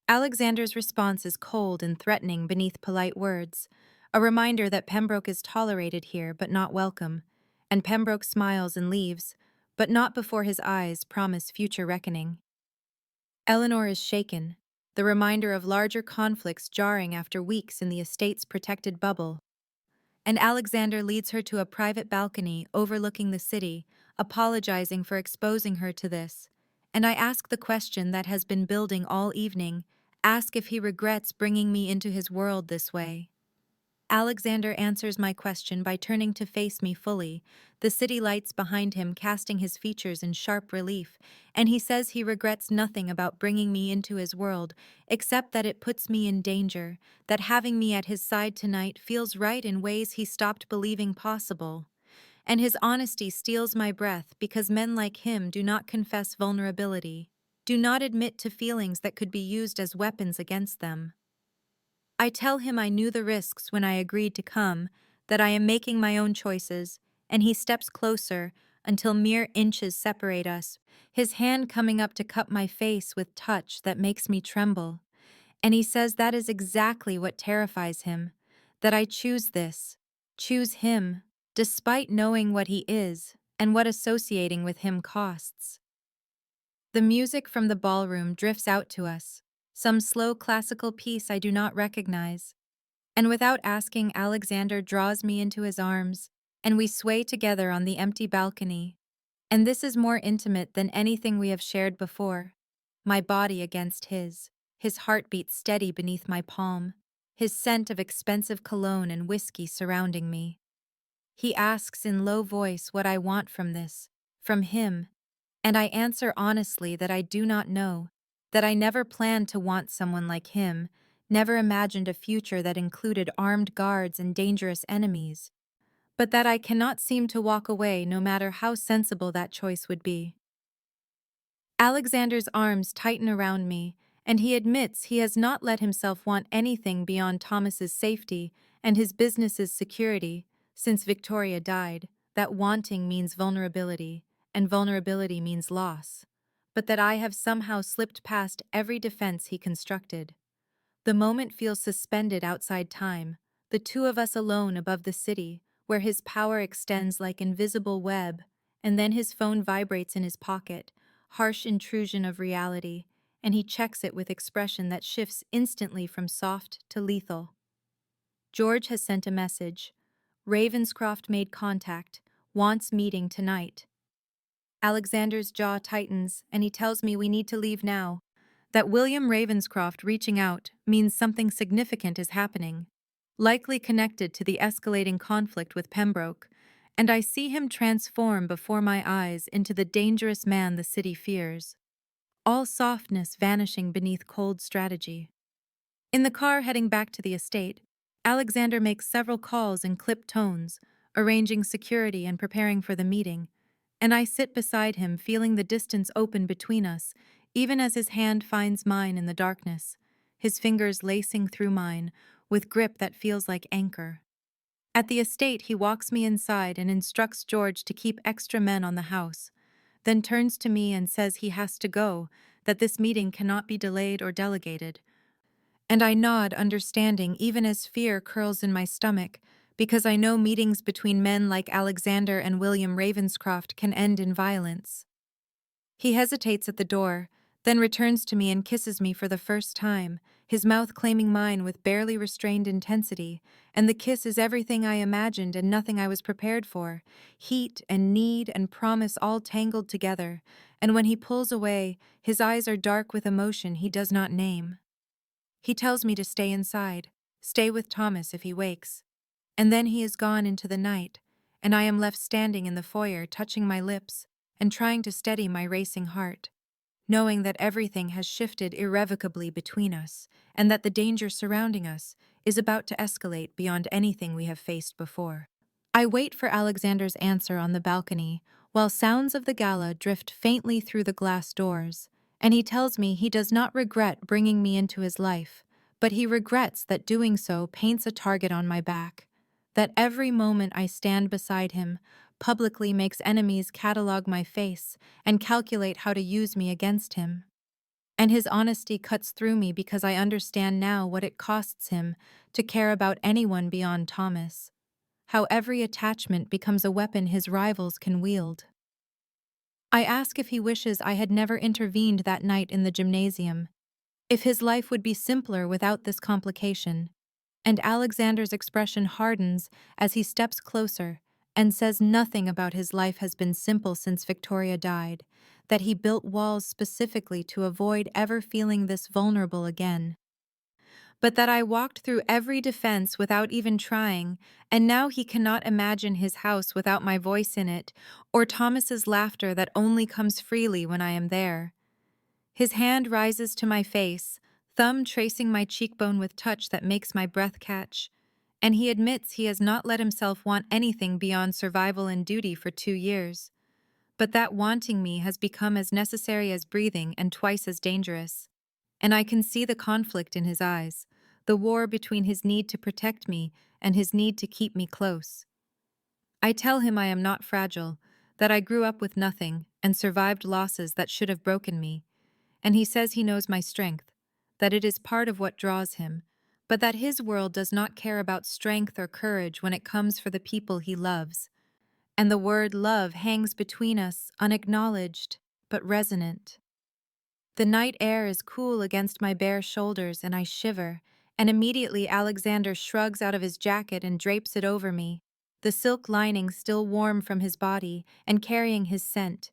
Alexander's response is cold and threatening beneath polite words, a reminder that Pembroke is tolerated here but not welcome, and Pembroke smiles and leaves, but not before his eyes promise future reckoning. Eleanor is shaken, the reminder of larger conflicts jarring after weeks in the estate's protected bubble, and Alexander leads her to a private balcony overlooking the city, apologizing for exposing her to this. And I ask the question that has been building all evening, ask if he regrets bringing me into his world this way. Alexander answers my question by turning to face me fully, the city lights behind him casting his features in sharp relief, and he says he regrets nothing about bringing me into his world, except that it puts me in danger, that having me at his side tonight feels right in ways he stopped believing possible. And his honesty steals my breath because men like him do not confess vulnerability, do not admit to feelings that could be used as weapons against them. I tell him I knew the risks when I agreed to come, that I am making my own choices, and he steps closer until mere inches separate us, his hand coming up to cup my face with touch that makes me tremble. And he says that is exactly what terrifies him, that I choose this, choose him, despite knowing what he is and what associating with him costs. The music from the ballroom drifts out to us, some slow classical piece I do not recognize, and without asking, Alexander draws me into his arms, and we sway together on the empty balcony. And this is more intimate than anything we have shared before. My body against his heartbeat steady beneath my palm, his scent of expensive cologne and whiskey surrounding me. He asks in low voice what I want from this, from him, and I answer honestly that I do not know, that I never planned to want someone like him, never imagined a future that included armed guards and dangerous enemies, but that I cannot seem to walk away no matter how sensible that choice would be. Alexander's arms tighten around me, and he admits he has not let himself want anything beyond Thomas's safety and his business's security since Victoria died, that wanting means vulnerability, and vulnerability means loss, but that I have somehow slipped past every defense he constructed. The moment feels suspended outside time, the two of us alone above the city, where his power extends like invisible web, and then his phone vibrates in his pocket, harsh intrusion of reality, and he checks it with expression that shifts instantly from soft to lethal. George has sent a message. Ravenscroft made contact, wants meeting tonight. Alexander's jaw tightens, and he tells me we need to leave now. That William Ravenscroft reaching out means something significant is happening, likely connected to the escalating conflict with Pembroke, and I see him transform before my eyes into the dangerous man the city fears, all softness vanishing beneath cold strategy. In the car heading back to the estate, Alexander makes several calls in clipped tones, arranging security and preparing for the meeting, and I sit beside him feeling the distance open between us, even as his hand finds mine in the darkness, his fingers lacing through mine with grip that feels like anchor. At the estate, he walks me inside and instructs George to keep extra men on the house, then turns to me and says he has to go, that this meeting cannot be delayed or delegated. And I nod, understanding even as fear curls in my stomach, because I know meetings between men like Alexander and William Ravenscroft can end in violence. He hesitates at the door, then returns to me and kisses me for the first time, his mouth claiming mine with barely restrained intensity, and the kiss is everything I imagined and nothing I was prepared for, heat and need and promise all tangled together, and when he pulls away, his eyes are dark with emotion he does not name. He tells me to stay inside, stay with Thomas if he wakes, and then he is gone into the night, and I am left standing in the foyer touching my lips and trying to steady my racing heart, knowing that everything has shifted irrevocably between us and that the danger surrounding us is about to escalate beyond anything we have faced before. I wait for Alexander's answer on the balcony while sounds of the gala drift faintly through the glass doors, and he tells me he does not regret bringing me into his life, but he regrets that doing so paints a target on my back, that every moment I stand beside him publicly makes enemies catalog my face and calculate how to use me against him. And his honesty cuts through me because I understand now what it costs him to care about anyone beyond Thomas, how every attachment becomes a weapon his rivals can wield. I ask if he wishes I had never intervened that night in the gymnasium, if his life would be simpler without this complication, and Alexander's expression hardens as he steps closer and says nothing about his life has been simple since Victoria died, that he built walls specifically to avoid ever feeling this vulnerable again. But that I walked through every defense without even trying, and now he cannot imagine his house without my voice in it, or Thomas's laughter that only comes freely when I am there. His hand rises to my face, thumb tracing my cheekbone with touch that makes my breath catch, and he admits he has not let himself want anything beyond survival and duty for 2 years. But that wanting me has become as necessary as breathing and twice as dangerous. And I can see the conflict in his eyes, the war between his need to protect me and his need to keep me close. I tell him I am not fragile, that I grew up with nothing and survived losses that should have broken me, and he says he knows my strength, that it is part of what draws him, but that his world does not care about strength or courage when it comes for the people he loves. And the word love hangs between us, unacknowledged, but resonant. The night air is cool against my bare shoulders and I shiver, and immediately Alexander shrugs out of his jacket and drapes it over me, the silk lining still warm from his body and carrying his scent,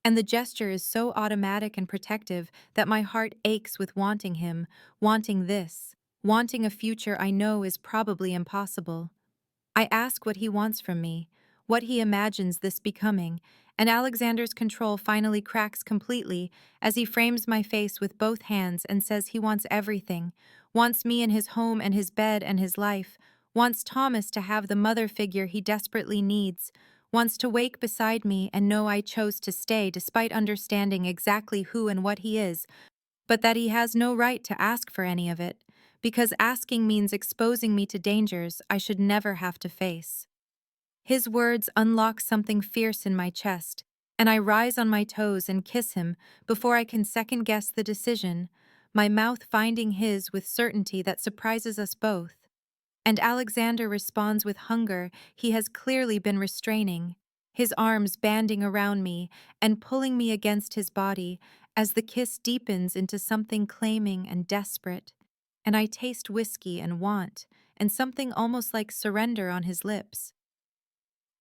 and the gesture is so automatic and protective that my heart aches with wanting him, wanting this, wanting a future I know is probably impossible. I ask what he wants from me, what he imagines this becoming, and Alexander's control finally cracks completely as he frames my face with both hands and says he wants everything, wants me in his home and his bed and his life, wants Thomas to have the mother figure he desperately needs, wants to wake beside me and know I chose to stay despite understanding exactly who and what he is, but that he has no right to ask for any of it, because asking means exposing me to dangers I should never have to face. His words unlock something fierce in my chest, and I rise on my toes and kiss him before I can second-guess the decision, my mouth finding his with certainty that surprises us both. And Alexander responds with hunger he has clearly been restraining, his arms banding around me and pulling me against his body as the kiss deepens into something claiming and desperate. And I taste whiskey and want, and something almost like surrender on his lips.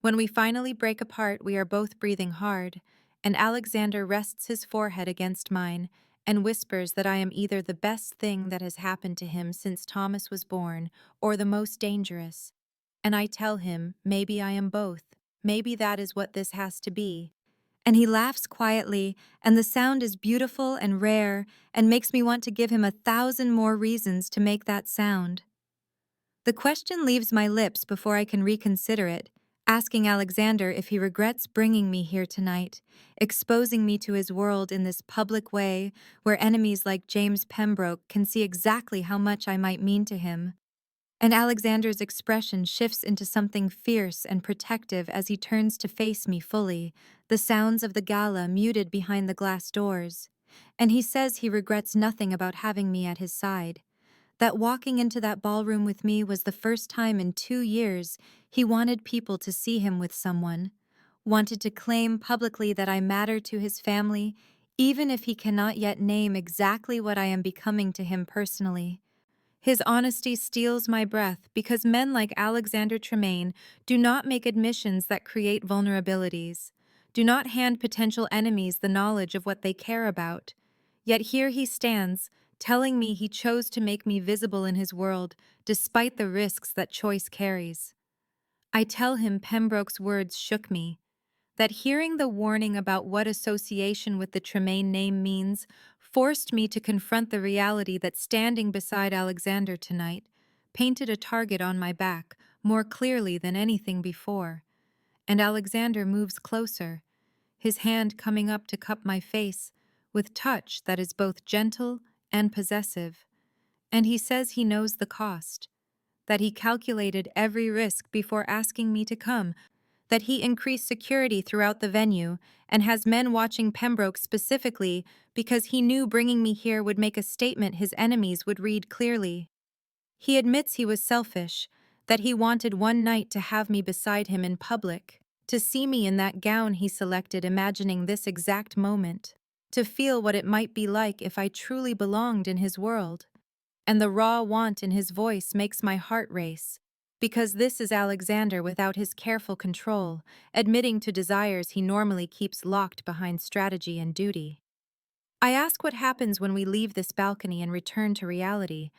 When we finally break apart, we are both breathing hard, and Alexander rests his forehead against mine and whispers that I am either the best thing that has happened to him since Thomas was born or the most dangerous. And I tell him, maybe I am both. Maybe that is what this has to be. And he laughs quietly, and the sound is beautiful and rare and makes me want to give him 1,000 more reasons to make that sound. The question leaves my lips before I can reconsider it, asking Alexander if he regrets bringing me here tonight, exposing me to his world in this public way where enemies like James Pembroke can see exactly how much I might mean to him. And Alexander's expression shifts into something fierce and protective as he turns to face me fully, the sounds of the gala muted behind the glass doors. And he says he regrets nothing about having me at his side. That walking into that ballroom with me was the first time in 2 years he wanted people to see him with someone, wanted to claim publicly that I matter to his family, even if he cannot yet name exactly what I am becoming to him personally. His honesty steals my breath because men like Alexander Tremayne do not make admissions that create vulnerabilities, do not hand potential enemies the knowledge of what they care about. Yet here he stands, telling me he chose to make me visible in his world, despite the risks that choice carries. I tell him Pembroke's words shook me, that hearing the warning about what association with the Tremayne name means forced me to confront the reality that standing beside Alexander tonight painted a target on my back more clearly than anything before. And Alexander moves closer, his hand coming up to cup my face with touch that is both gentle and possessive. And he says he knows the cost, that he calculated every risk before asking me to come, that he increased security throughout the venue and has men watching Pembroke specifically because he knew bringing me here would make a statement his enemies would read clearly. He admits he was selfish, that he wanted one night to have me beside him in public, to see me in that gown he selected imagining this exact moment, to feel what it might be like if I truly belonged in his world. And the raw want in his voice makes my heart race, because this is Alexander without his careful control, admitting to desires he normally keeps locked behind strategy and duty. I ask what happens when we leave this balcony and return to reality,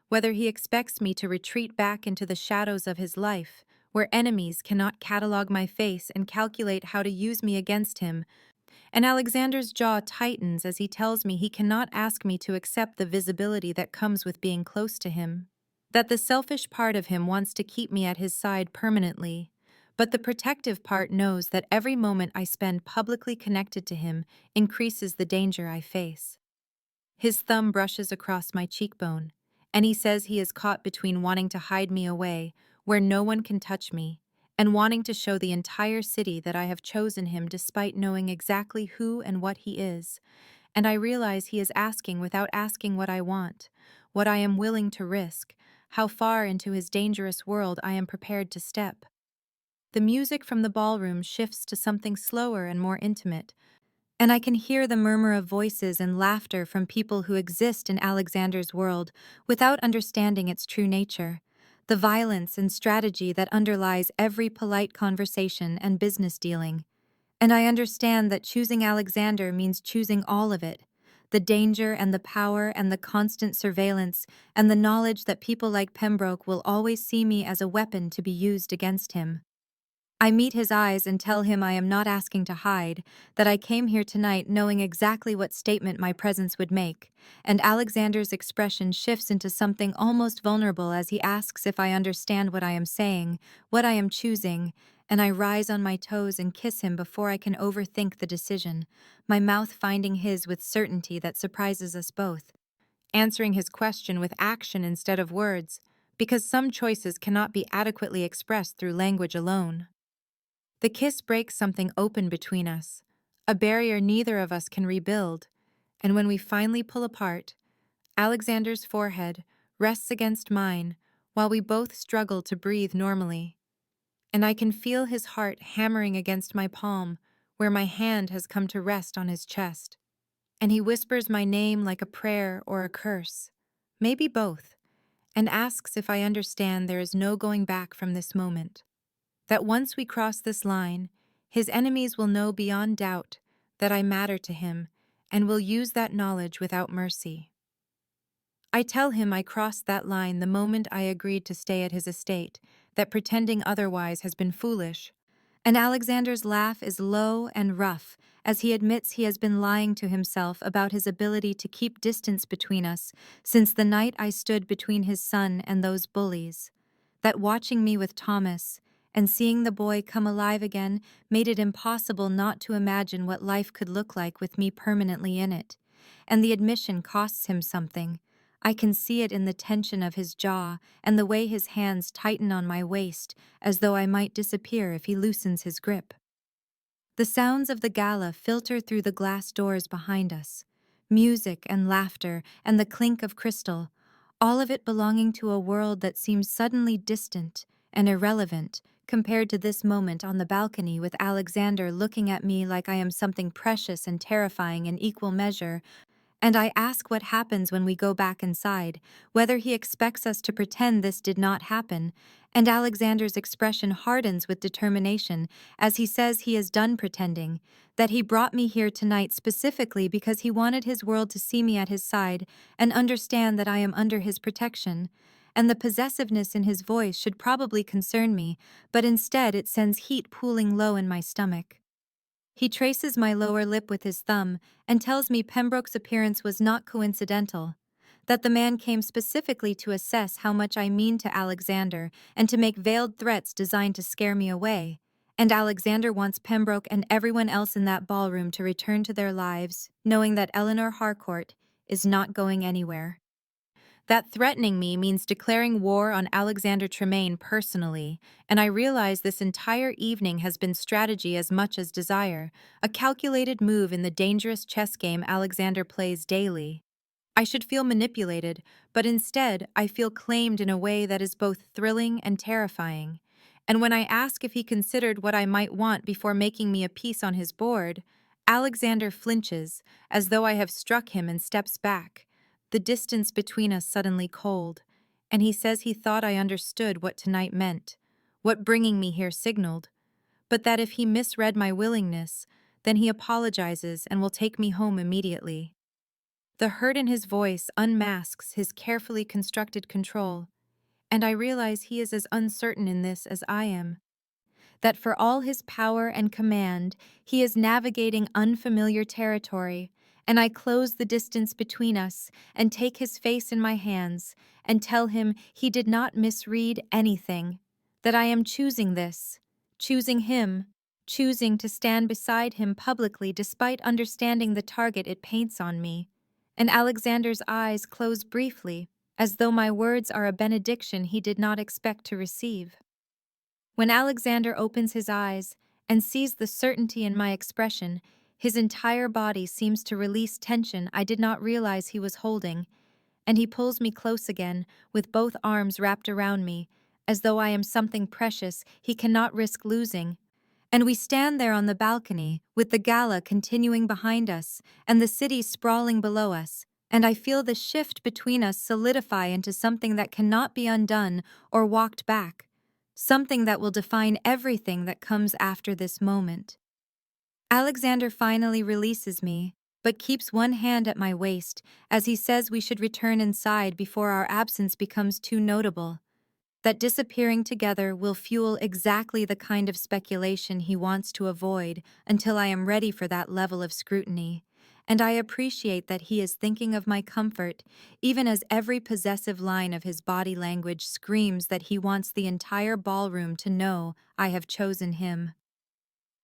whether he expects me to retreat back into the shadows of his life, where enemies cannot catalog my face and calculate how to use me against him. And Alexander's jaw tightens as he tells me he cannot ask me to accept the visibility that comes with being close to him, that the selfish part of him wants to keep me at his side permanently, but the protective part knows that every moment I spend publicly connected to him increases the danger I face. His thumb brushes across my cheekbone, and he says he is caught between wanting to hide me away, where no one can touch me, and wanting to show the entire city that I have chosen him despite knowing exactly who and what he is. And I realize he is asking without asking what I want, what I am willing to risk, how far into his dangerous world I am prepared to step. The music from the ballroom shifts to something slower and more intimate, and I can hear the murmur of voices and laughter from people who exist in Alexander's world without understanding its true nature, the violence and strategy that underlies every polite conversation and business dealing. And I understand that choosing Alexander means choosing all of it, the danger and the power and the constant surveillance and the knowledge that people like Pembroke will always see me as a weapon to be used against him. I meet his eyes and tell him I am not asking to hide, that I came here tonight knowing exactly what statement my presence would make, and Alexander's expression shifts into something almost vulnerable as he asks if I understand what I am saying, what I am choosing, and I rise on my toes and kiss him before I can overthink the decision, my mouth finding his with certainty that surprises us both, answering his question with action instead of words, because some choices cannot be adequately expressed through language alone. The kiss breaks something open between us, a barrier neither of us can rebuild, and when we finally pull apart, Alexander's forehead rests against mine while we both struggle to breathe normally, and I can feel his heart hammering against my palm where my hand has come to rest on his chest. And he whispers my name like a prayer or a curse, maybe both, and asks if I understand there is no going back from this moment. That once we cross this line, his enemies will know beyond doubt that I matter to him and will use that knowledge without mercy. I tell him I crossed that line the moment I agreed to stay at his estate, that pretending otherwise has been foolish, and Alexander's laugh is low and rough as he admits he has been lying to himself about his ability to keep distance between us since the night I stood between his son and those bullies, that watching me with Thomas and seeing the boy come alive again made it impossible not to imagine what life could look like with me permanently in it, and the admission costs him something. I can see it in the tension of his jaw and the way his hands tighten on my waist as though I might disappear if he loosens his grip. The sounds of the gala filter through the glass doors behind us, music and laughter and the clink of crystal, all of it belonging to a world that seems suddenly distant and irrelevant compared to this moment on the balcony with Alexander looking at me like I am something precious and terrifying in equal measure. And I ask what happens when we go back inside, whether he expects us to pretend this did not happen, and Alexander's expression hardens with determination as he says he is done pretending, that he brought me here tonight specifically because he wanted his world to see me at his side and understand that I am under his protection. And the possessiveness in his voice should probably concern me, but instead it sends heat pooling low in my stomach. He traces my lower lip with his thumb and tells me Pembroke's appearance was not coincidental, that the man came specifically to assess how much I mean to Alexander and to make veiled threats designed to scare me away, and Alexander wants Pembroke and everyone else in that ballroom to return to their lives, knowing that Eleanor Harcourt is not going anywhere. That threatening me means declaring war on Alexander Tremayne personally, and I realize this entire evening has been strategy as much as desire, a calculated move in the dangerous chess game Alexander plays daily. I should feel manipulated, but instead I feel claimed in a way that is both thrilling and terrifying. And when I ask if he considered what I might want before making me a piece on his board, Alexander flinches, as though I have struck him, and steps back, the distance between us suddenly cold, and he says he thought I understood what tonight meant, what bringing me here signaled, but that if he misread my willingness, then he apologizes and will take me home immediately. The hurt in his voice unmasks his carefully constructed control, and I realize he is as uncertain in this as I am. That for all his power and command, he is navigating unfamiliar territory, and I close the distance between us and take his face in my hands and tell him he did not misread anything, that I am choosing this, choosing him, choosing to stand beside him publicly despite understanding the target it paints on me. And Alexander's eyes close briefly, as though my words are a benediction he did not expect to receive. When Alexander opens his eyes and sees the certainty in my expression, his entire body seems to release tension I did not realize he was holding, and he pulls me close again, with both arms wrapped around me, as though I am something precious he cannot risk losing. And we stand there on the balcony, with the gala continuing behind us and the city sprawling below us, and I feel the shift between us solidify into something that cannot be undone or walked back, something that will define everything that comes after this moment. Alexander finally releases me, but keeps one hand at my waist as he says we should return inside before our absence becomes too notable, that disappearing together will fuel exactly the kind of speculation he wants to avoid until I am ready for that level of scrutiny, and I appreciate that he is thinking of my comfort, even as every possessive line of his body language screams that he wants the entire ballroom to know I have chosen him.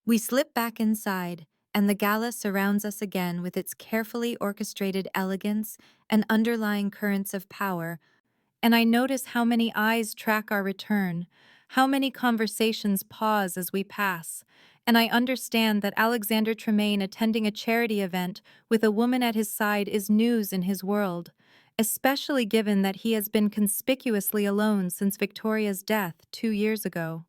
We slip back inside, and the gala surrounds us again with its carefully orchestrated elegance and underlying currents of power, and I notice how many eyes track our return, how many conversations pause as we pass, and I understand that Alexander Tremayne attending a charity event with a woman at his side is news in his world, especially given that he has been conspicuously alone since Victoria's death 2 years ago.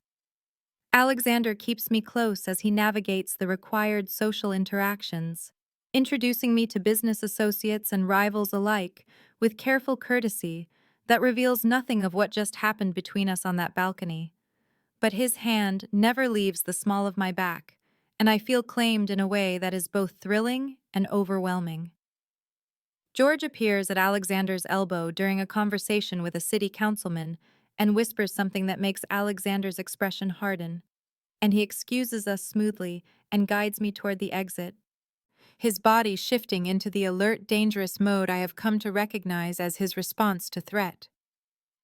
Alexander keeps me close as he navigates the required social interactions, introducing me to business associates and rivals alike with careful courtesy that reveals nothing of what just happened between us on that balcony. But his hand never leaves the small of my back, and I feel claimed in a way that is both thrilling and overwhelming. George appears at Alexander's elbow during a conversation with a city councilman and whispers something that makes Alexander's expression harden, and he excuses us smoothly and guides me toward the exit, his body shifting into the alert, dangerous mode I have come to recognize as his response to threat.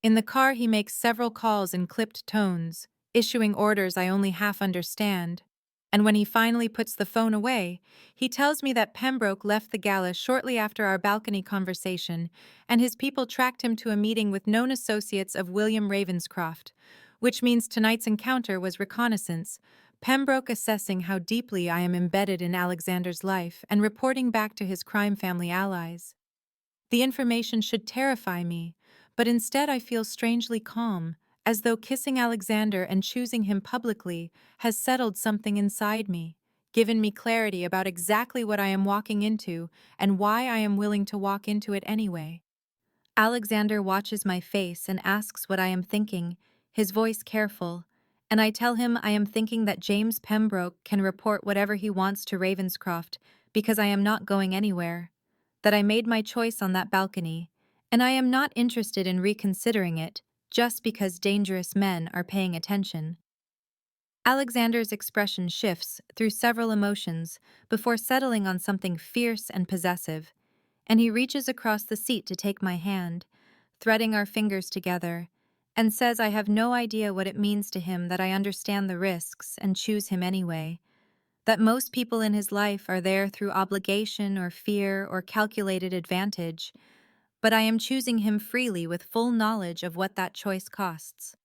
In the car, he makes several calls in clipped tones, issuing orders I only half understand. And when he finally puts the phone away, he tells me that Pembroke left the gala shortly after our balcony conversation, and his people tracked him to a meeting with known associates of William Ravenscroft, which means tonight's encounter was reconnaissance, Pembroke assessing how deeply I am embedded in Alexander's life and reporting back to his crime family allies. The information should terrify me, but instead I feel strangely calm, as though kissing Alexander and choosing him publicly has settled something inside me, given me clarity about exactly what I am walking into and why I am willing to walk into it anyway. Alexander watches my face and asks what I am thinking, his voice careful, and I tell him I am thinking that James Pembroke can report whatever he wants to Ravenscroft because I am not going anywhere, that I made my choice on that balcony, and I am not interested in reconsidering it just because dangerous men are paying attention. Alexander's expression shifts through several emotions before settling on something fierce and possessive, and he reaches across the seat to take my hand, threading our fingers together, and says I have no idea what it means to him that I understand the risks and choose him anyway, that most people in his life are there through obligation or fear or calculated advantage, but I am choosing him freely with full knowledge of what that choice costs.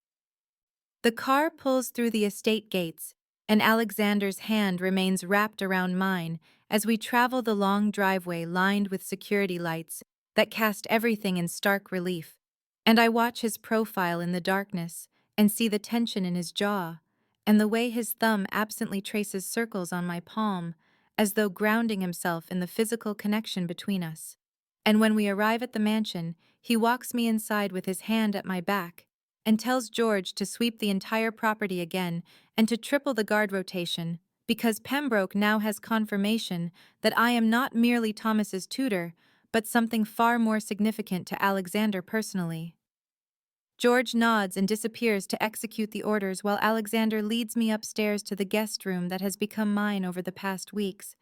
The car pulls through the estate gates, and Alexander's hand remains wrapped around mine as we travel the long driveway lined with security lights that cast everything in stark relief, and I watch his profile in the darkness and see the tension in his jaw, and the way his thumb absently traces circles on my palm, as though grounding himself in the physical connection between us. And when we arrive at the mansion, he walks me inside with his hand at my back, and tells George to sweep the entire property again and to triple the guard rotation, because Pembroke now has confirmation that I am not merely Thomas's tutor, but something far more significant to Alexander personally. George nods and disappears to execute the orders while Alexander leads me upstairs to the guest room that has become mine over the past weeks.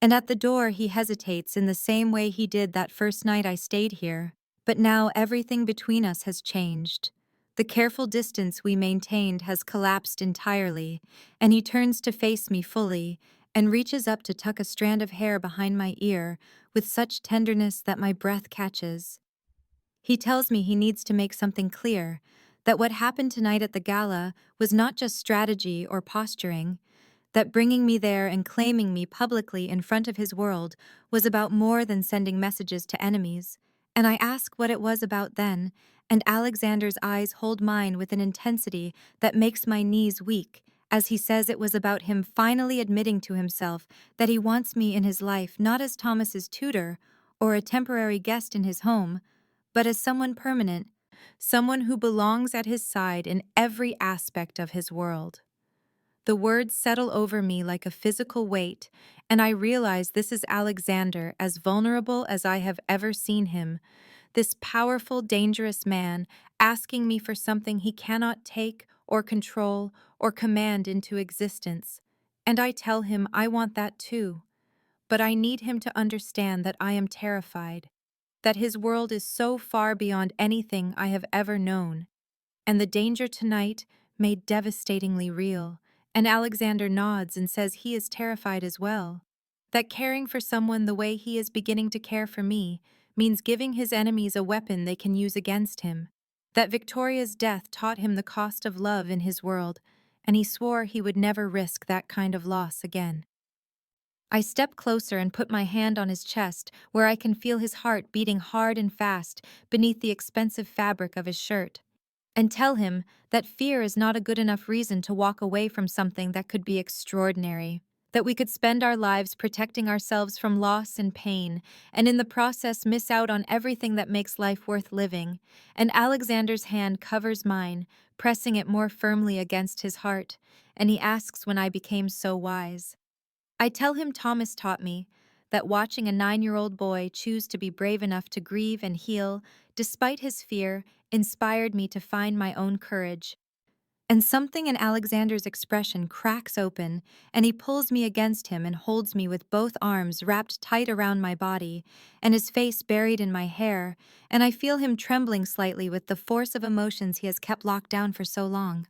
And at the door he hesitates in the same way he did that first night I stayed here, but now everything between us has changed. The careful distance we maintained has collapsed entirely, and he turns to face me fully and reaches up to tuck a strand of hair behind my ear with such tenderness that my breath catches. He tells me he needs to make something clear, that what happened tonight at the gala was not just strategy or posturing, that bringing me there and claiming me publicly in front of his world was about more than sending messages to enemies. And I ask what it was about then, and Alexander's eyes hold mine with an intensity that makes my knees weak, as he says it was about him finally admitting to himself that he wants me in his life not as Thomas's tutor or a temporary guest in his home, but as someone permanent, someone who belongs at his side in every aspect of his world. The words settle over me like a physical weight, and I realize this is Alexander as vulnerable as I have ever seen him, this powerful, dangerous man asking me for something he cannot take or control or command into existence. And I tell him I want that too. but I need him to understand that I am terrified, that his world is so far beyond anything I have ever known, and the danger tonight made devastatingly real, and Alexander nods and says he is terrified as well. That caring for someone the way he is beginning to care for me means giving his enemies a weapon they can use against him. That Victoria's death taught him the cost of love in his world, and he swore he would never risk that kind of loss again. I step closer and put my hand on his chest, where I can feel his heart beating hard and fast beneath the expensive fabric of his shirt, and tell him that fear is not a good enough reason to walk away from something that could be extraordinary, that we could spend our lives protecting ourselves from loss and pain, and in the process miss out on everything that makes life worth living. And Alexander's hand covers mine, pressing it more firmly against his heart, and he asks when I became so wise. I tell him Thomas taught me that watching a 9-year-old boy choose to be brave enough to grieve and heal, despite his fear, inspired me to find my own courage. And something in Alexander's expression cracks open, and he pulls me against him and holds me with both arms wrapped tight around my body, and his face buried in my hair, and I feel him trembling slightly with the force of emotions he has kept locked down for so long.